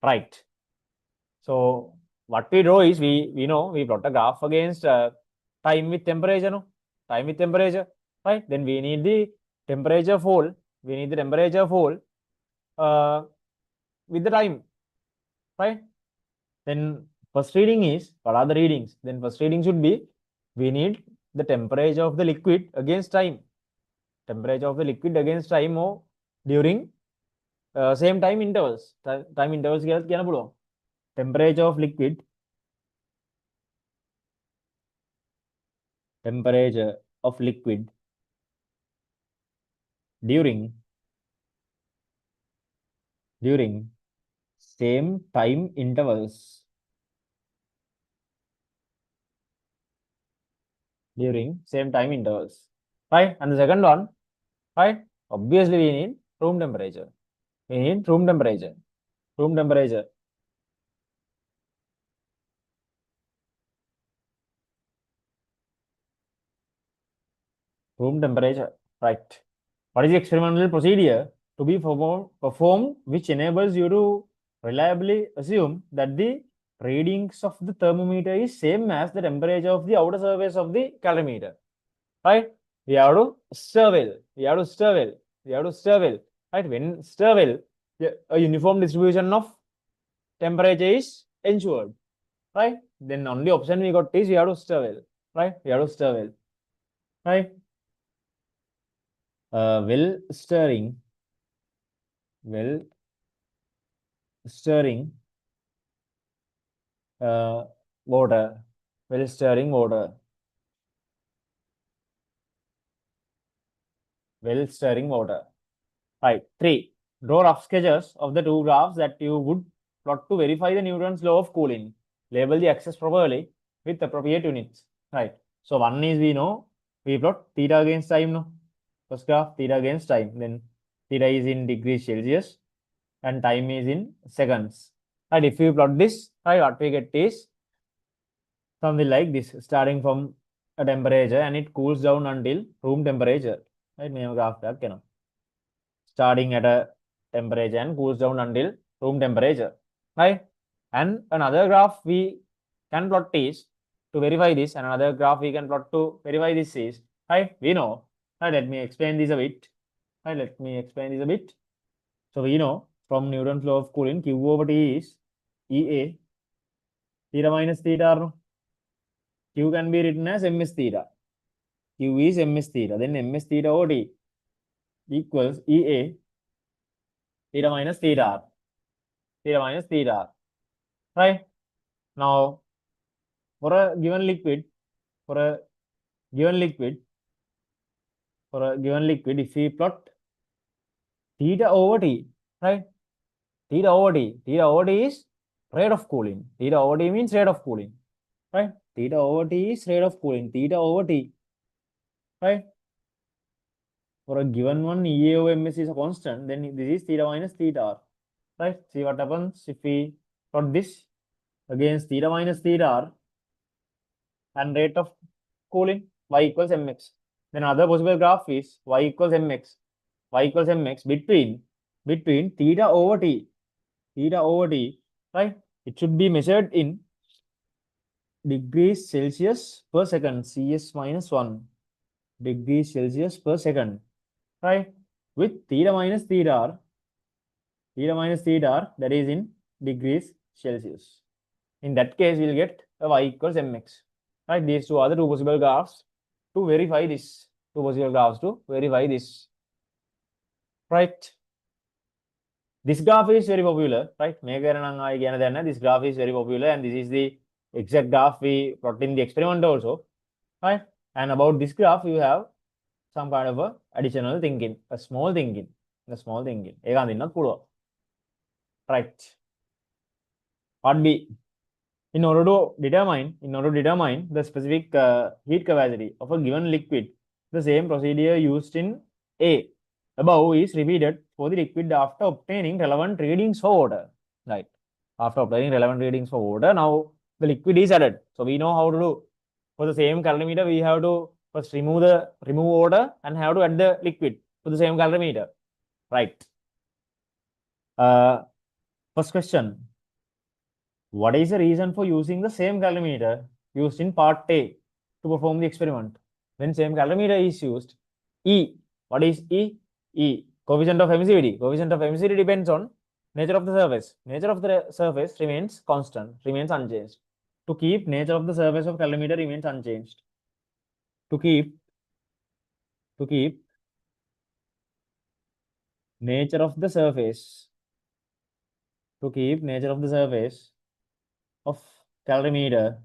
Right. So what we draw is we know we plot a graph against time with temperature, no? Time with temperature, right? Then we need the temperature fall. We need the temperature fall with the time, right? Then first reading is, what are the readings? Then first reading should be, we need the temperature of the liquid against time. Temperature of the liquid against time or during same time intervals. Time intervals කියන්න පුළුවන්. Temperature of liquid. Temperature of liquid during same time intervals. During same time intervals. Right? And the second one, right? Obviously, we need room temperature. We need room temperature. Room temperature. Room temperature. Right. What is the experimental procedure to be performed which enables you to reliably assume that the readings of the thermometer is same as the temperature of the outer surface of the calorimeter? Right? We have to stir well. We have to stir well. We have to stir well. Right? When stir well, a uniform distribution of temperature is ensured. Right? Then only option we got is we have to stir well. Right? We have to stir well. Right? Well stirring water. Well stirring water. Well stirring water. Right. 3. Draw rough sketches of the two graphs that you would plot to verify the Newton's law of cooling. Label the axes properly with appropriate units. Right. So one is we know we plot theta against time. No. First graph theta against time. Then theta is in degrees Celsius and time is in seconds. And if you plot this, right, what we get is something like this, starting from a temperature and it cools down until room temperature. Right, graph that starting at a temperature and cools down until room temperature, right? And another graph we can plot is to verify this, and another graph we can plot to verify this is, right? We know, right? Let me explain this a bit. Right, let me explain this a bit. So we know from Newton's law of cooling, Q over T is EA, theta minus theta. No? Q can be written as ms theta. Q is ms theta. Then ms theta over T equals EA theta minus theta. Theta minus theta. Right? Now, for a given liquid, for a given liquid, if we plot theta over T, right? Theta over T is rate of cooling. Theta over T means rate of cooling, right? Theta over T is rate of cooling. Theta over T, right? For a given one, EA over ms is a constant, then this is theta minus theta r, right? See what happens if we plot this against theta minus theta r and rate of cooling y equals mx. Then other possible graph is y equals mx. Y equals mx between theta over t, right? It should be measured in degrees Celsius per second, CS minus 1 degrees Celsius per second, right? With theta minus theta r, that is in degrees Celsius. In that case, we'll get a y equals mx. Right? These two are the two possible graphs to verify this. Right? This graph is very popular, right? This graph is very popular, and this is the exact graph we plot in the experiment also, right? And about this graph, you have some kind of a additional thinking, a small thinking. Right? Part B. In order to determine the specific heat capacity of a given liquid, the same procedure used in A above is repeated for the liquid after obtaining relevant readings for water. Right. After obtaining relevant readings for water, now the liquid is added. So we know how to do. For the same calorimeter, we have to first remove water and have to add the liquid to the same calorimeter. Right. First question. What is the reason for using the same calorimeter used in part A to perform the experiment? When same calorimeter is used, E. What is E? E. Coefficient of emissivity. Coefficient of emissivity depends on nature of the surface. Nature of the surface remains constant, remains unchanged. To keep nature of the surface of calorimeter remains unchanged. To keep nature of the surface. To keep nature of the surface of calorimeter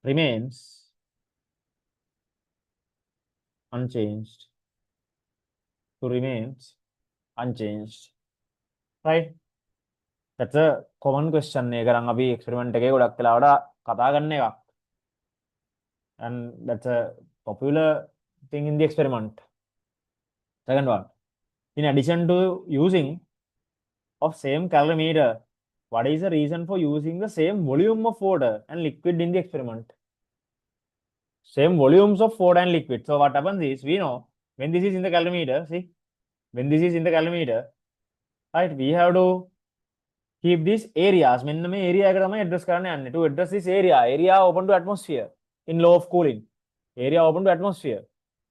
remains unchanged. To remains unchanged. Right? That's a common question. Experiment and that's a popular thing in the experiment. Second one. In addition to using of same calorimeter, what is the reason for using the same volume of water and liquid in the experiment? Same volumes of water and liquid. So what happens is, we know when this is in the calorimeter, see, when this is in the calorimeter, right, we have to keep these areas. To address this area open to atmosphere in law of cooling. Area open to atmosphere,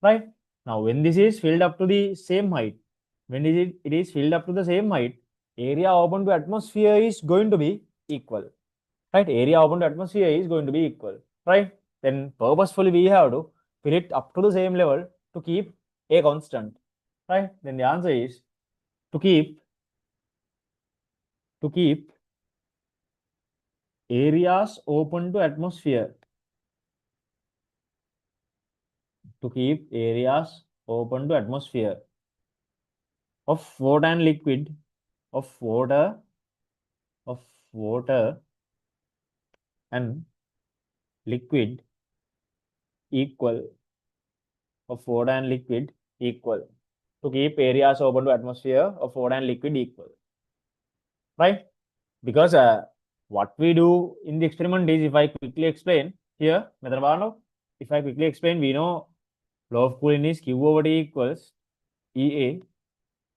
right? Now, when this is filled up to the same height, it is filled up to the same height, area open to atmosphere is going to be equal, right? Area open to atmosphere is going to be equal, right? Then purposefully we have to fill it up to the same level to keep a constant, right? Then the answer is to keep areas open to atmosphere. To keep areas open to atmosphere of water and liquid of water and liquid equal of water and liquid equal to keep areas open to atmosphere of water and liquid equal, right? Because what we do in the experiment is, if I quickly explain here, if I quickly explain, we know law of cooling is Q over T equals EA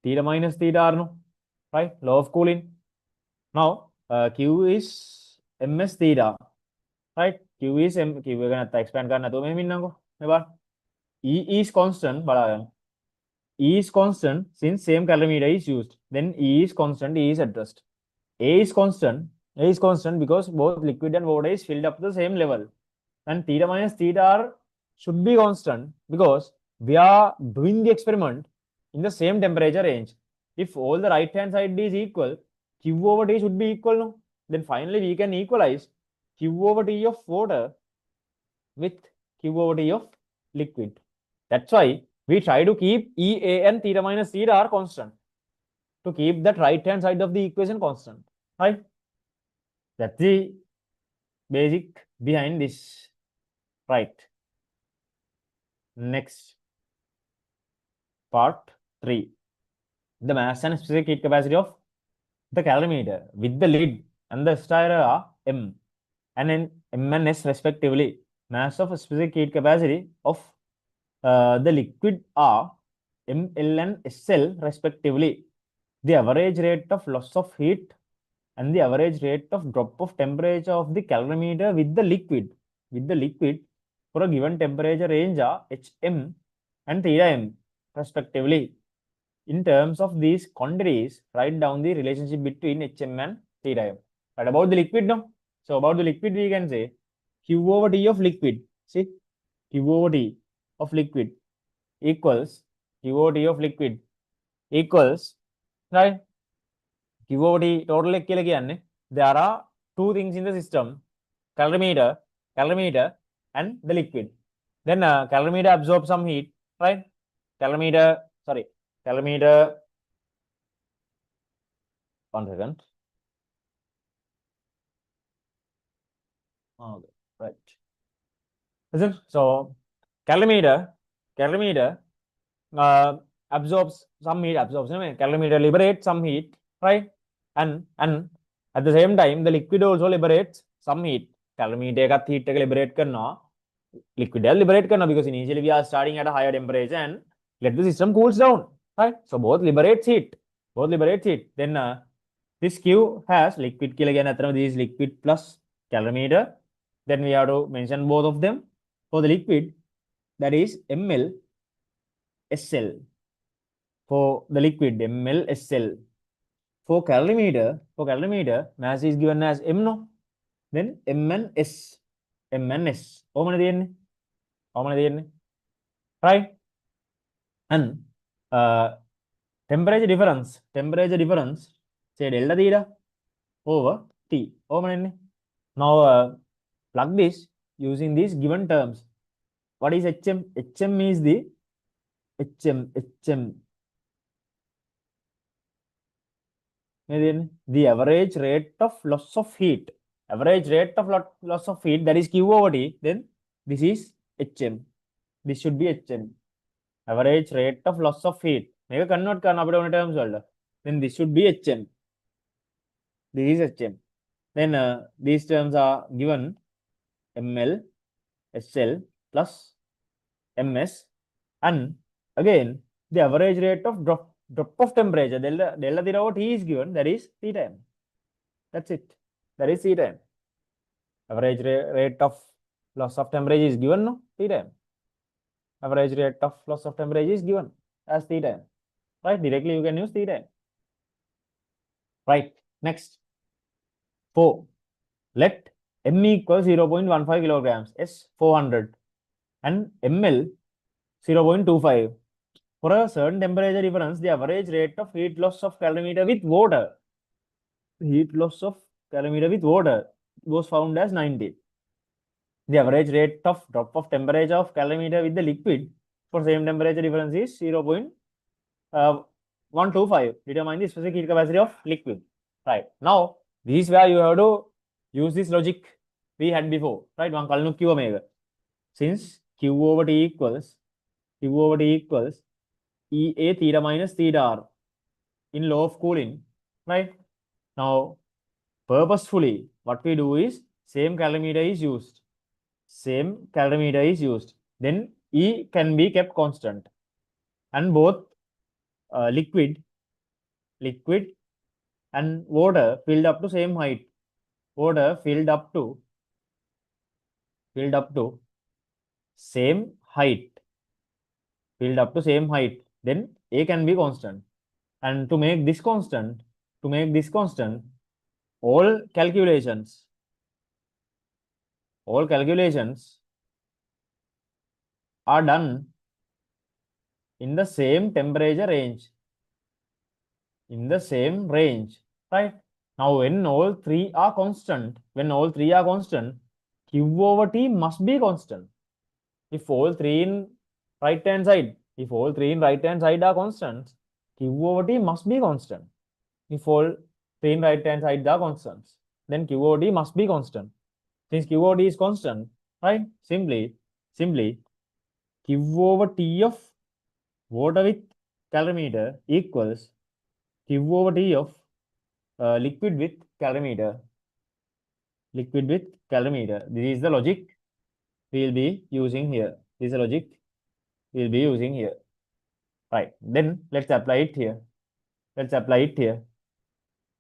theta minus theta R, no? Right? Law of cooling. Now, Q is ms theta, right? Q is M. Q we're gonna expand karna to E is constant, but E is constant since same calorimeter is used. Then E is constant, E is addressed. A is constant. A is constant because both liquid and water is filled up to the same level. And theta minus theta R should be constant because we are doing the experiment in the same temperature range. If all the right hand side is equal, Q over T should be equal, no? Then finally we can equalize Q over T of water with Q over T of liquid. That's why we try to keep EA and theta minus theta are constant to keep that right hand side of the equation constant, right? That's the basic behind this, right? Next, part 3. The mass and specific heat capacity of the calorimeter with the lid and the stirrer are M and M and S respectively. Mass of specific heat capacity of the liquid are ML and SL respectively. The average rate of loss of heat and the average rate of drop of temperature of the calorimeter with the liquid for a given temperature range are HM and theta M respectively. In terms of these quantities, write down the relationship between HM and theta M. Right, about the liquid now. So about the liquid, we can say Q over T of liquid. See, Q over T of liquid equals Q over T of liquid equals, right? Q over T total there are two things in the system: calorimeter, and the liquid. Then calorimeter absorbs some heat, right? Calorimeter, 1 second. Okay, right. So calorimeter uh, absorbs some heat, calorimeter liberates some heat, right? And at the same time, the liquid also liberates some heat. Calorimeter का heat को liberate करना, liquid liberate करना, because initially we are starting at a higher temperature and let the system cools down, right? So both liberates heat, Then this Q has liquid kill again. This is liquid plus calorimeter. Then we have to mention both of them. For the liquid, that is ml SL. For the liquid, ml SL. For calorimeter, mass is given as M, no? Then M and S. How many? Right? And temperature difference, say delta theta over T. Now plug this using these given terms. What is HM? HM is the the average rate of loss of heat. Loss of heat, that is Q over T. Then this is HM. This should be HM. Average rate of loss of heat. Make convert terms. Then this should be HM. This is HM. Then these terms are given ml SL plus ms, and again the average rate of drop of temperature delta theta over T is given, that is theta M. That's it. That is theta M. Average rate of loss of temperature is given, no? Theta M. Average rate of loss of temperature is given as theta M. Right? Directly you can use theta M. Right. Next. 4. Let M equal 0.15 kilograms, S 400, and ML 0.25. For a certain temperature difference, the average rate of heat loss of calorimeter with water, was found as 90. The average rate of drop of temperature of calorimeter with the liquid for same temperature difference is 0.125. Determine the specific heat capacity of liquid. Right. Now, this is where you have to use this logic we had before. Right. One kalnu Q omega. Since Q over T equals EA theta minus theta R in law of cooling. Right. Now, purposefully, what we do is same calorimeter is used. Then E can be kept constant. And both liquid and water filled up to same height. Water filled up to same height. Then A can be constant. And to make this constant, all calculations are done in the same temperature range. Right? Now, when all three are constant, Q over T must be constant. If all three in right hand side are constants, Q over T must be constant. If all three in right hand side are constants, then Q over T must be constant. Since Q over T is constant, right? Simply Q over T of water with calorimeter equals Q over T of liquid with calorimeter. This is the logic we'll be using here. Right. Then let's apply it here.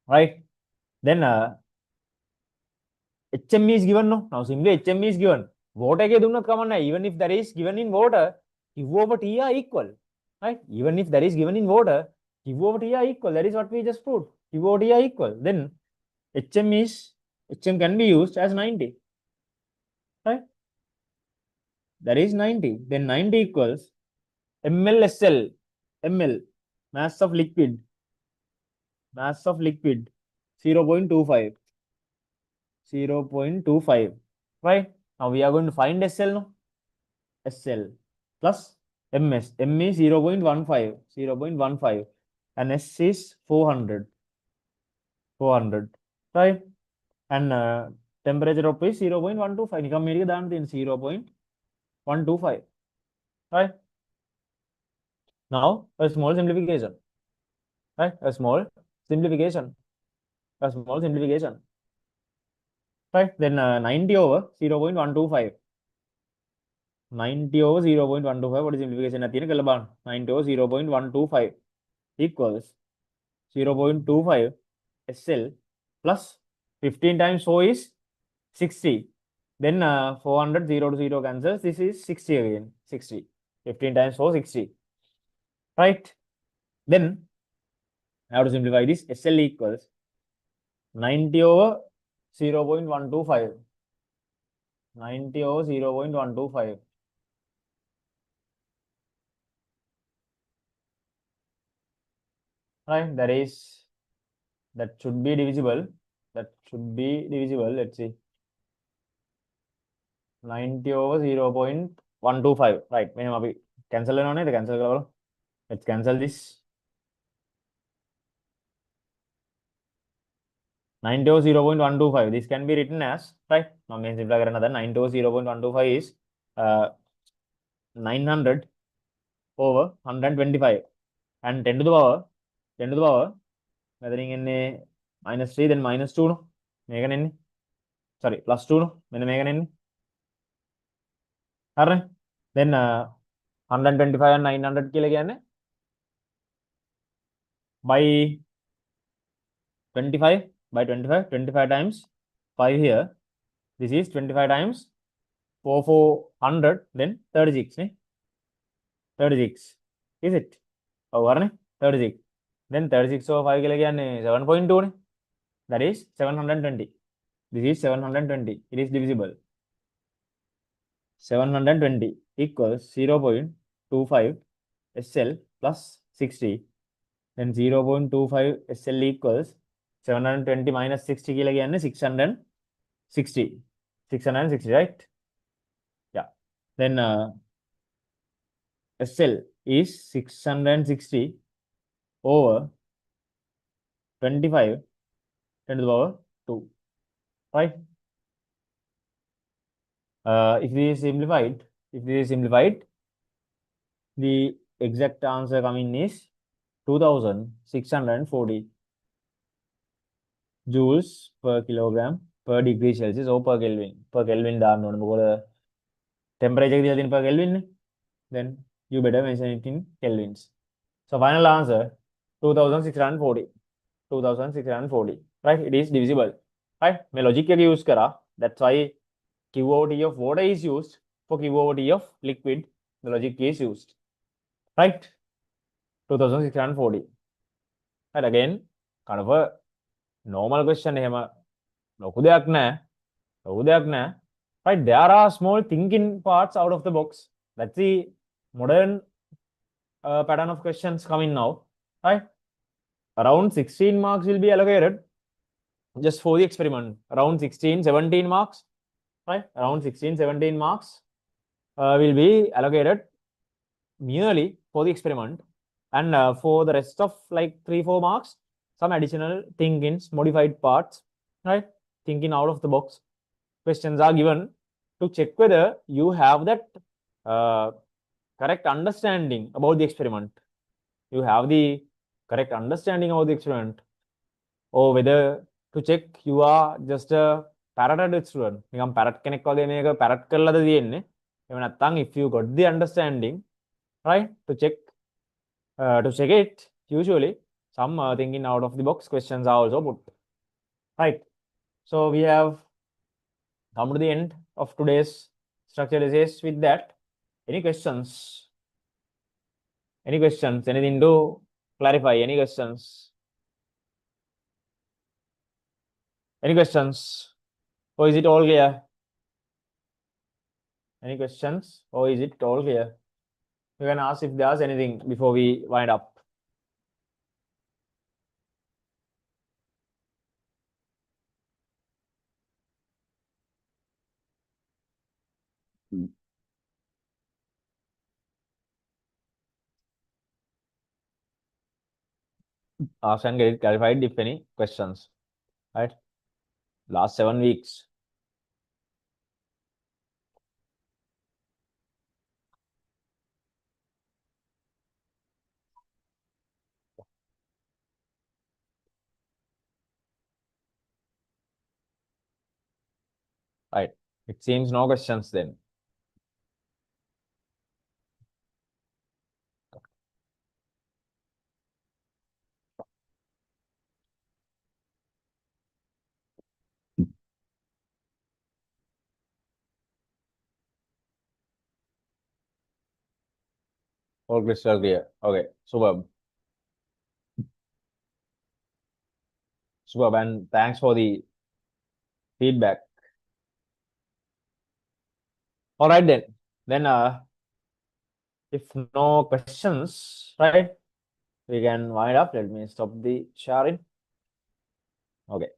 Right. Then HM is given. No. Now simply HM is given. Water ke dunna common hai. Even if that is given in water, Q over T are equal. Right. Even if that is given in water, Q over T are equal. That is what we just proved. Q over T are equal. Then HM can be used as 90. Right. That is 90. Then 90 equals ml SL. ml, mass of liquid 0.25. Right. Now we are going to find SL. No? SL plus MS. M is 0.15. And S is 400. Right. And temperature drop is 0.125. Nikam meri dan in 0.125. Right. Now a small simplification. Right. A small simplification. Right. Then 90 over 0.125. 90 over 0.125. What is simplification? 90 over 0.125 equals 0.25 SL plus 15 times 4 is 60. Then 400, 0 to 0 cancels. This is 60 again. 60. 15 times 4, 60. Right. Then I have to simplify this. SL equals 90 over 0.125. 90 over 0.125. Right. That should be divisible. Let's see. 90 over 0.125. Right. Cancel it. Let's cancel this. 90 over 0.125. This can be written as, right? Now, means if I get another 90 over 0.125 is 900 over 125. And 10 to the power, measuring in minus 3, then minus 2. No? Sorry, plus 2. No? Then 125 and 900 kilogram by 25 times 5 here. This is 25 times 400, then 36. 36. Is it? Over 36. Then 36 over 5 kilogram 7.2. That is 720. This is 720. It is divisible. 720 equals 0.25 SL plus 60. Then 0.25 SL equals 720 minus 60 kilogram 660. 660, right? Yeah. Then SL is 660 over 25 10 to the power 2, right? If this is simplified, the exact answer coming is 2640 joules per kilogram per degree Celsius or per Kelvin. Per Kelvin දාන්න ඕනේ. මොකද temperature කියලා තියෙන per Kelvin නේ. Then you better mention it in Kelvins. So final answer 2640. 2640. Right? It is divisible. Right? මේ logic එක use කරා. That's why Q over T of water is used for Q over T of liquid. The logic is used. Right? 2640. Right? Again, kind of a normal question. එහෙම ලොකු දෙයක් නැහැ. Right? There are small thinking parts out of the box. That's the modern pattern of questions coming now. Right? Around 16 marks will be allocated just for the experiment. Around 16, 17 marks. Right? Around 16, 17 marks will be allocated merely for the experiment. And for the rest of like 3-4 marks, some additional thinkings, modified parts, right? Thinking out of the box. Questions are given to check whether you have that correct understanding about the experiment. You have the correct understanding about the experiment, or whether to check you are just a parroted student. නිකන් parrot කෙනෙක් වගේ මේක parrot කරලාද තියෙන්නේ. එහෙම නැත්නම් if you got the understanding, right? To check it, usually some thinking out of the box questions are also put. Right. So we have come to the end of today's structured essays with that. Any questions? Any questions? Anything to clarify? Any questions? Any questions? Or is it all clear? Any questions? Or is it all clear? You can ask if there's anything before we wind up. Ask and get it clarified if any questions. Right? Last 7 weeks. Right. It seems no questions then. All crystal clear. Okay, superb. Superb, and thanks for the feedback. All right then. Then if no questions, right, we can wind up. Let me stop the sharing. Okay.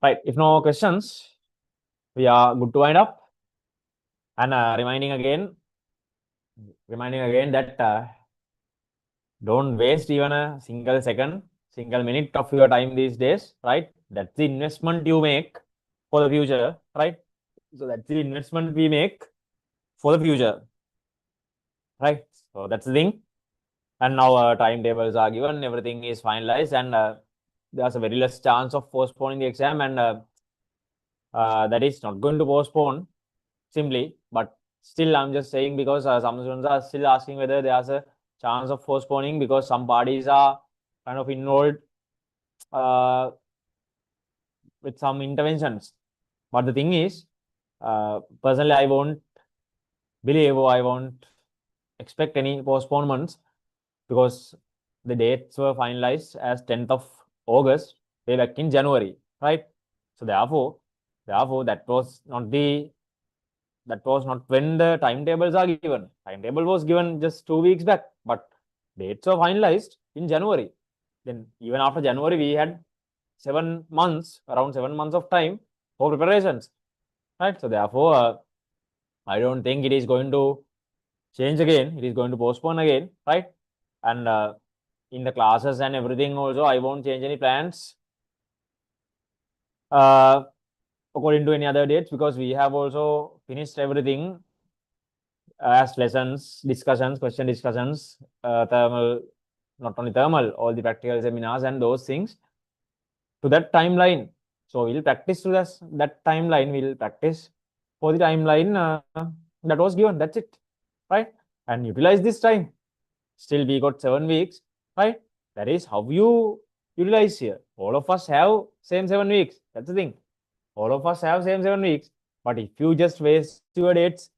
Right. If no questions, we are good to wind up. And reminding again that don't waste even a single second, single minute of your time these days, right? That's the investment you make for the future, right? So that's the investment we make for the future, right? So that's the thing. And now timetables are given, everything is finalized, and there's a very less chance of postponing the exam, and that is not going to postpone simply, but still I'm just saying because some students are still asking whether there's a chance of postponing because some parties are kind of involved with some interventions. But the thing is, personally, I won't believe or I won't expect any postponements because the dates were finalized as 10th of August, way back in January, right? So therefore, that was not when the timetables are given. Timetable was given just 2 weeks back, but dates were finalized in January. Then even after January, we had 7 months, around 7 months of time for preparations, right? So therefore, I don't think it is going to change again. It is going to postpone again, right? And in the classes and everything also, I won't change any plans according to any other dates, because we have also finished everything as lessons, discussions, question discussions, thermal, not only thermal, all the practical seminars and those things to that timeline. So we'll practice to that timeline. We'll practice for the timeline that was given. That's it, right? And utilize this time. Still, we got 7 weeks, right? That is how you utilize here. All of us have same 7 weeks. That's the thing. All of us have same 7 weeks. But if you just waste your dates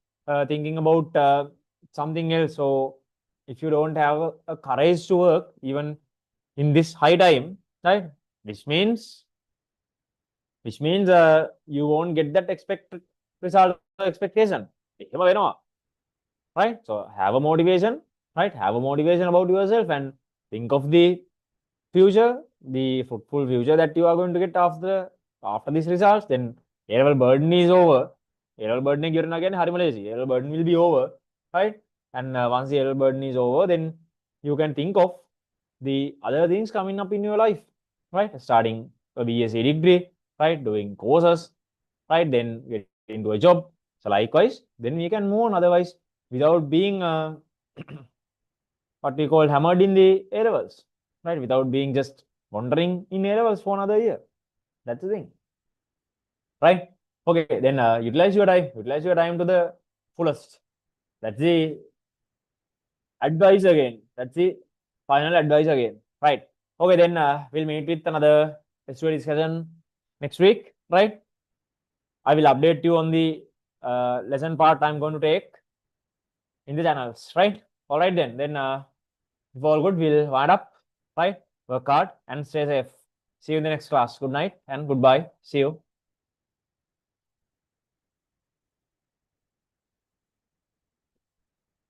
thinking about something else, so if you don't have a courage to work even in this high time, right? Which means you won't get that expected result or expectation. Right? So have a motivation, right? Have a motivation about yourself and think of the future, the fruitful future that you are going to get after these results. Then A-level burden is over. A-level burden again, A-level burden will be over, right? And once the A-level burden is over, then you can think of the other things coming up in your life, right? Starting a BSc degree, right? Doing courses, right? Then get into a job. So likewise, then we can move on. Otherwise, without being what we call hammered in the A levels, right? Without being just wandering in A levels for another year. That's the thing, right? Okay, then utilize your time to the fullest. That's the advice again. That's the final advice again, right? Okay, then we'll meet with another SUA discussion next week, right? I will update you on the lesson part I'm going to take in the channels, right? All right, then if all good, we'll wind up, right? Work hard and stay safe. See you in the next class. Good night and goodbye. See you.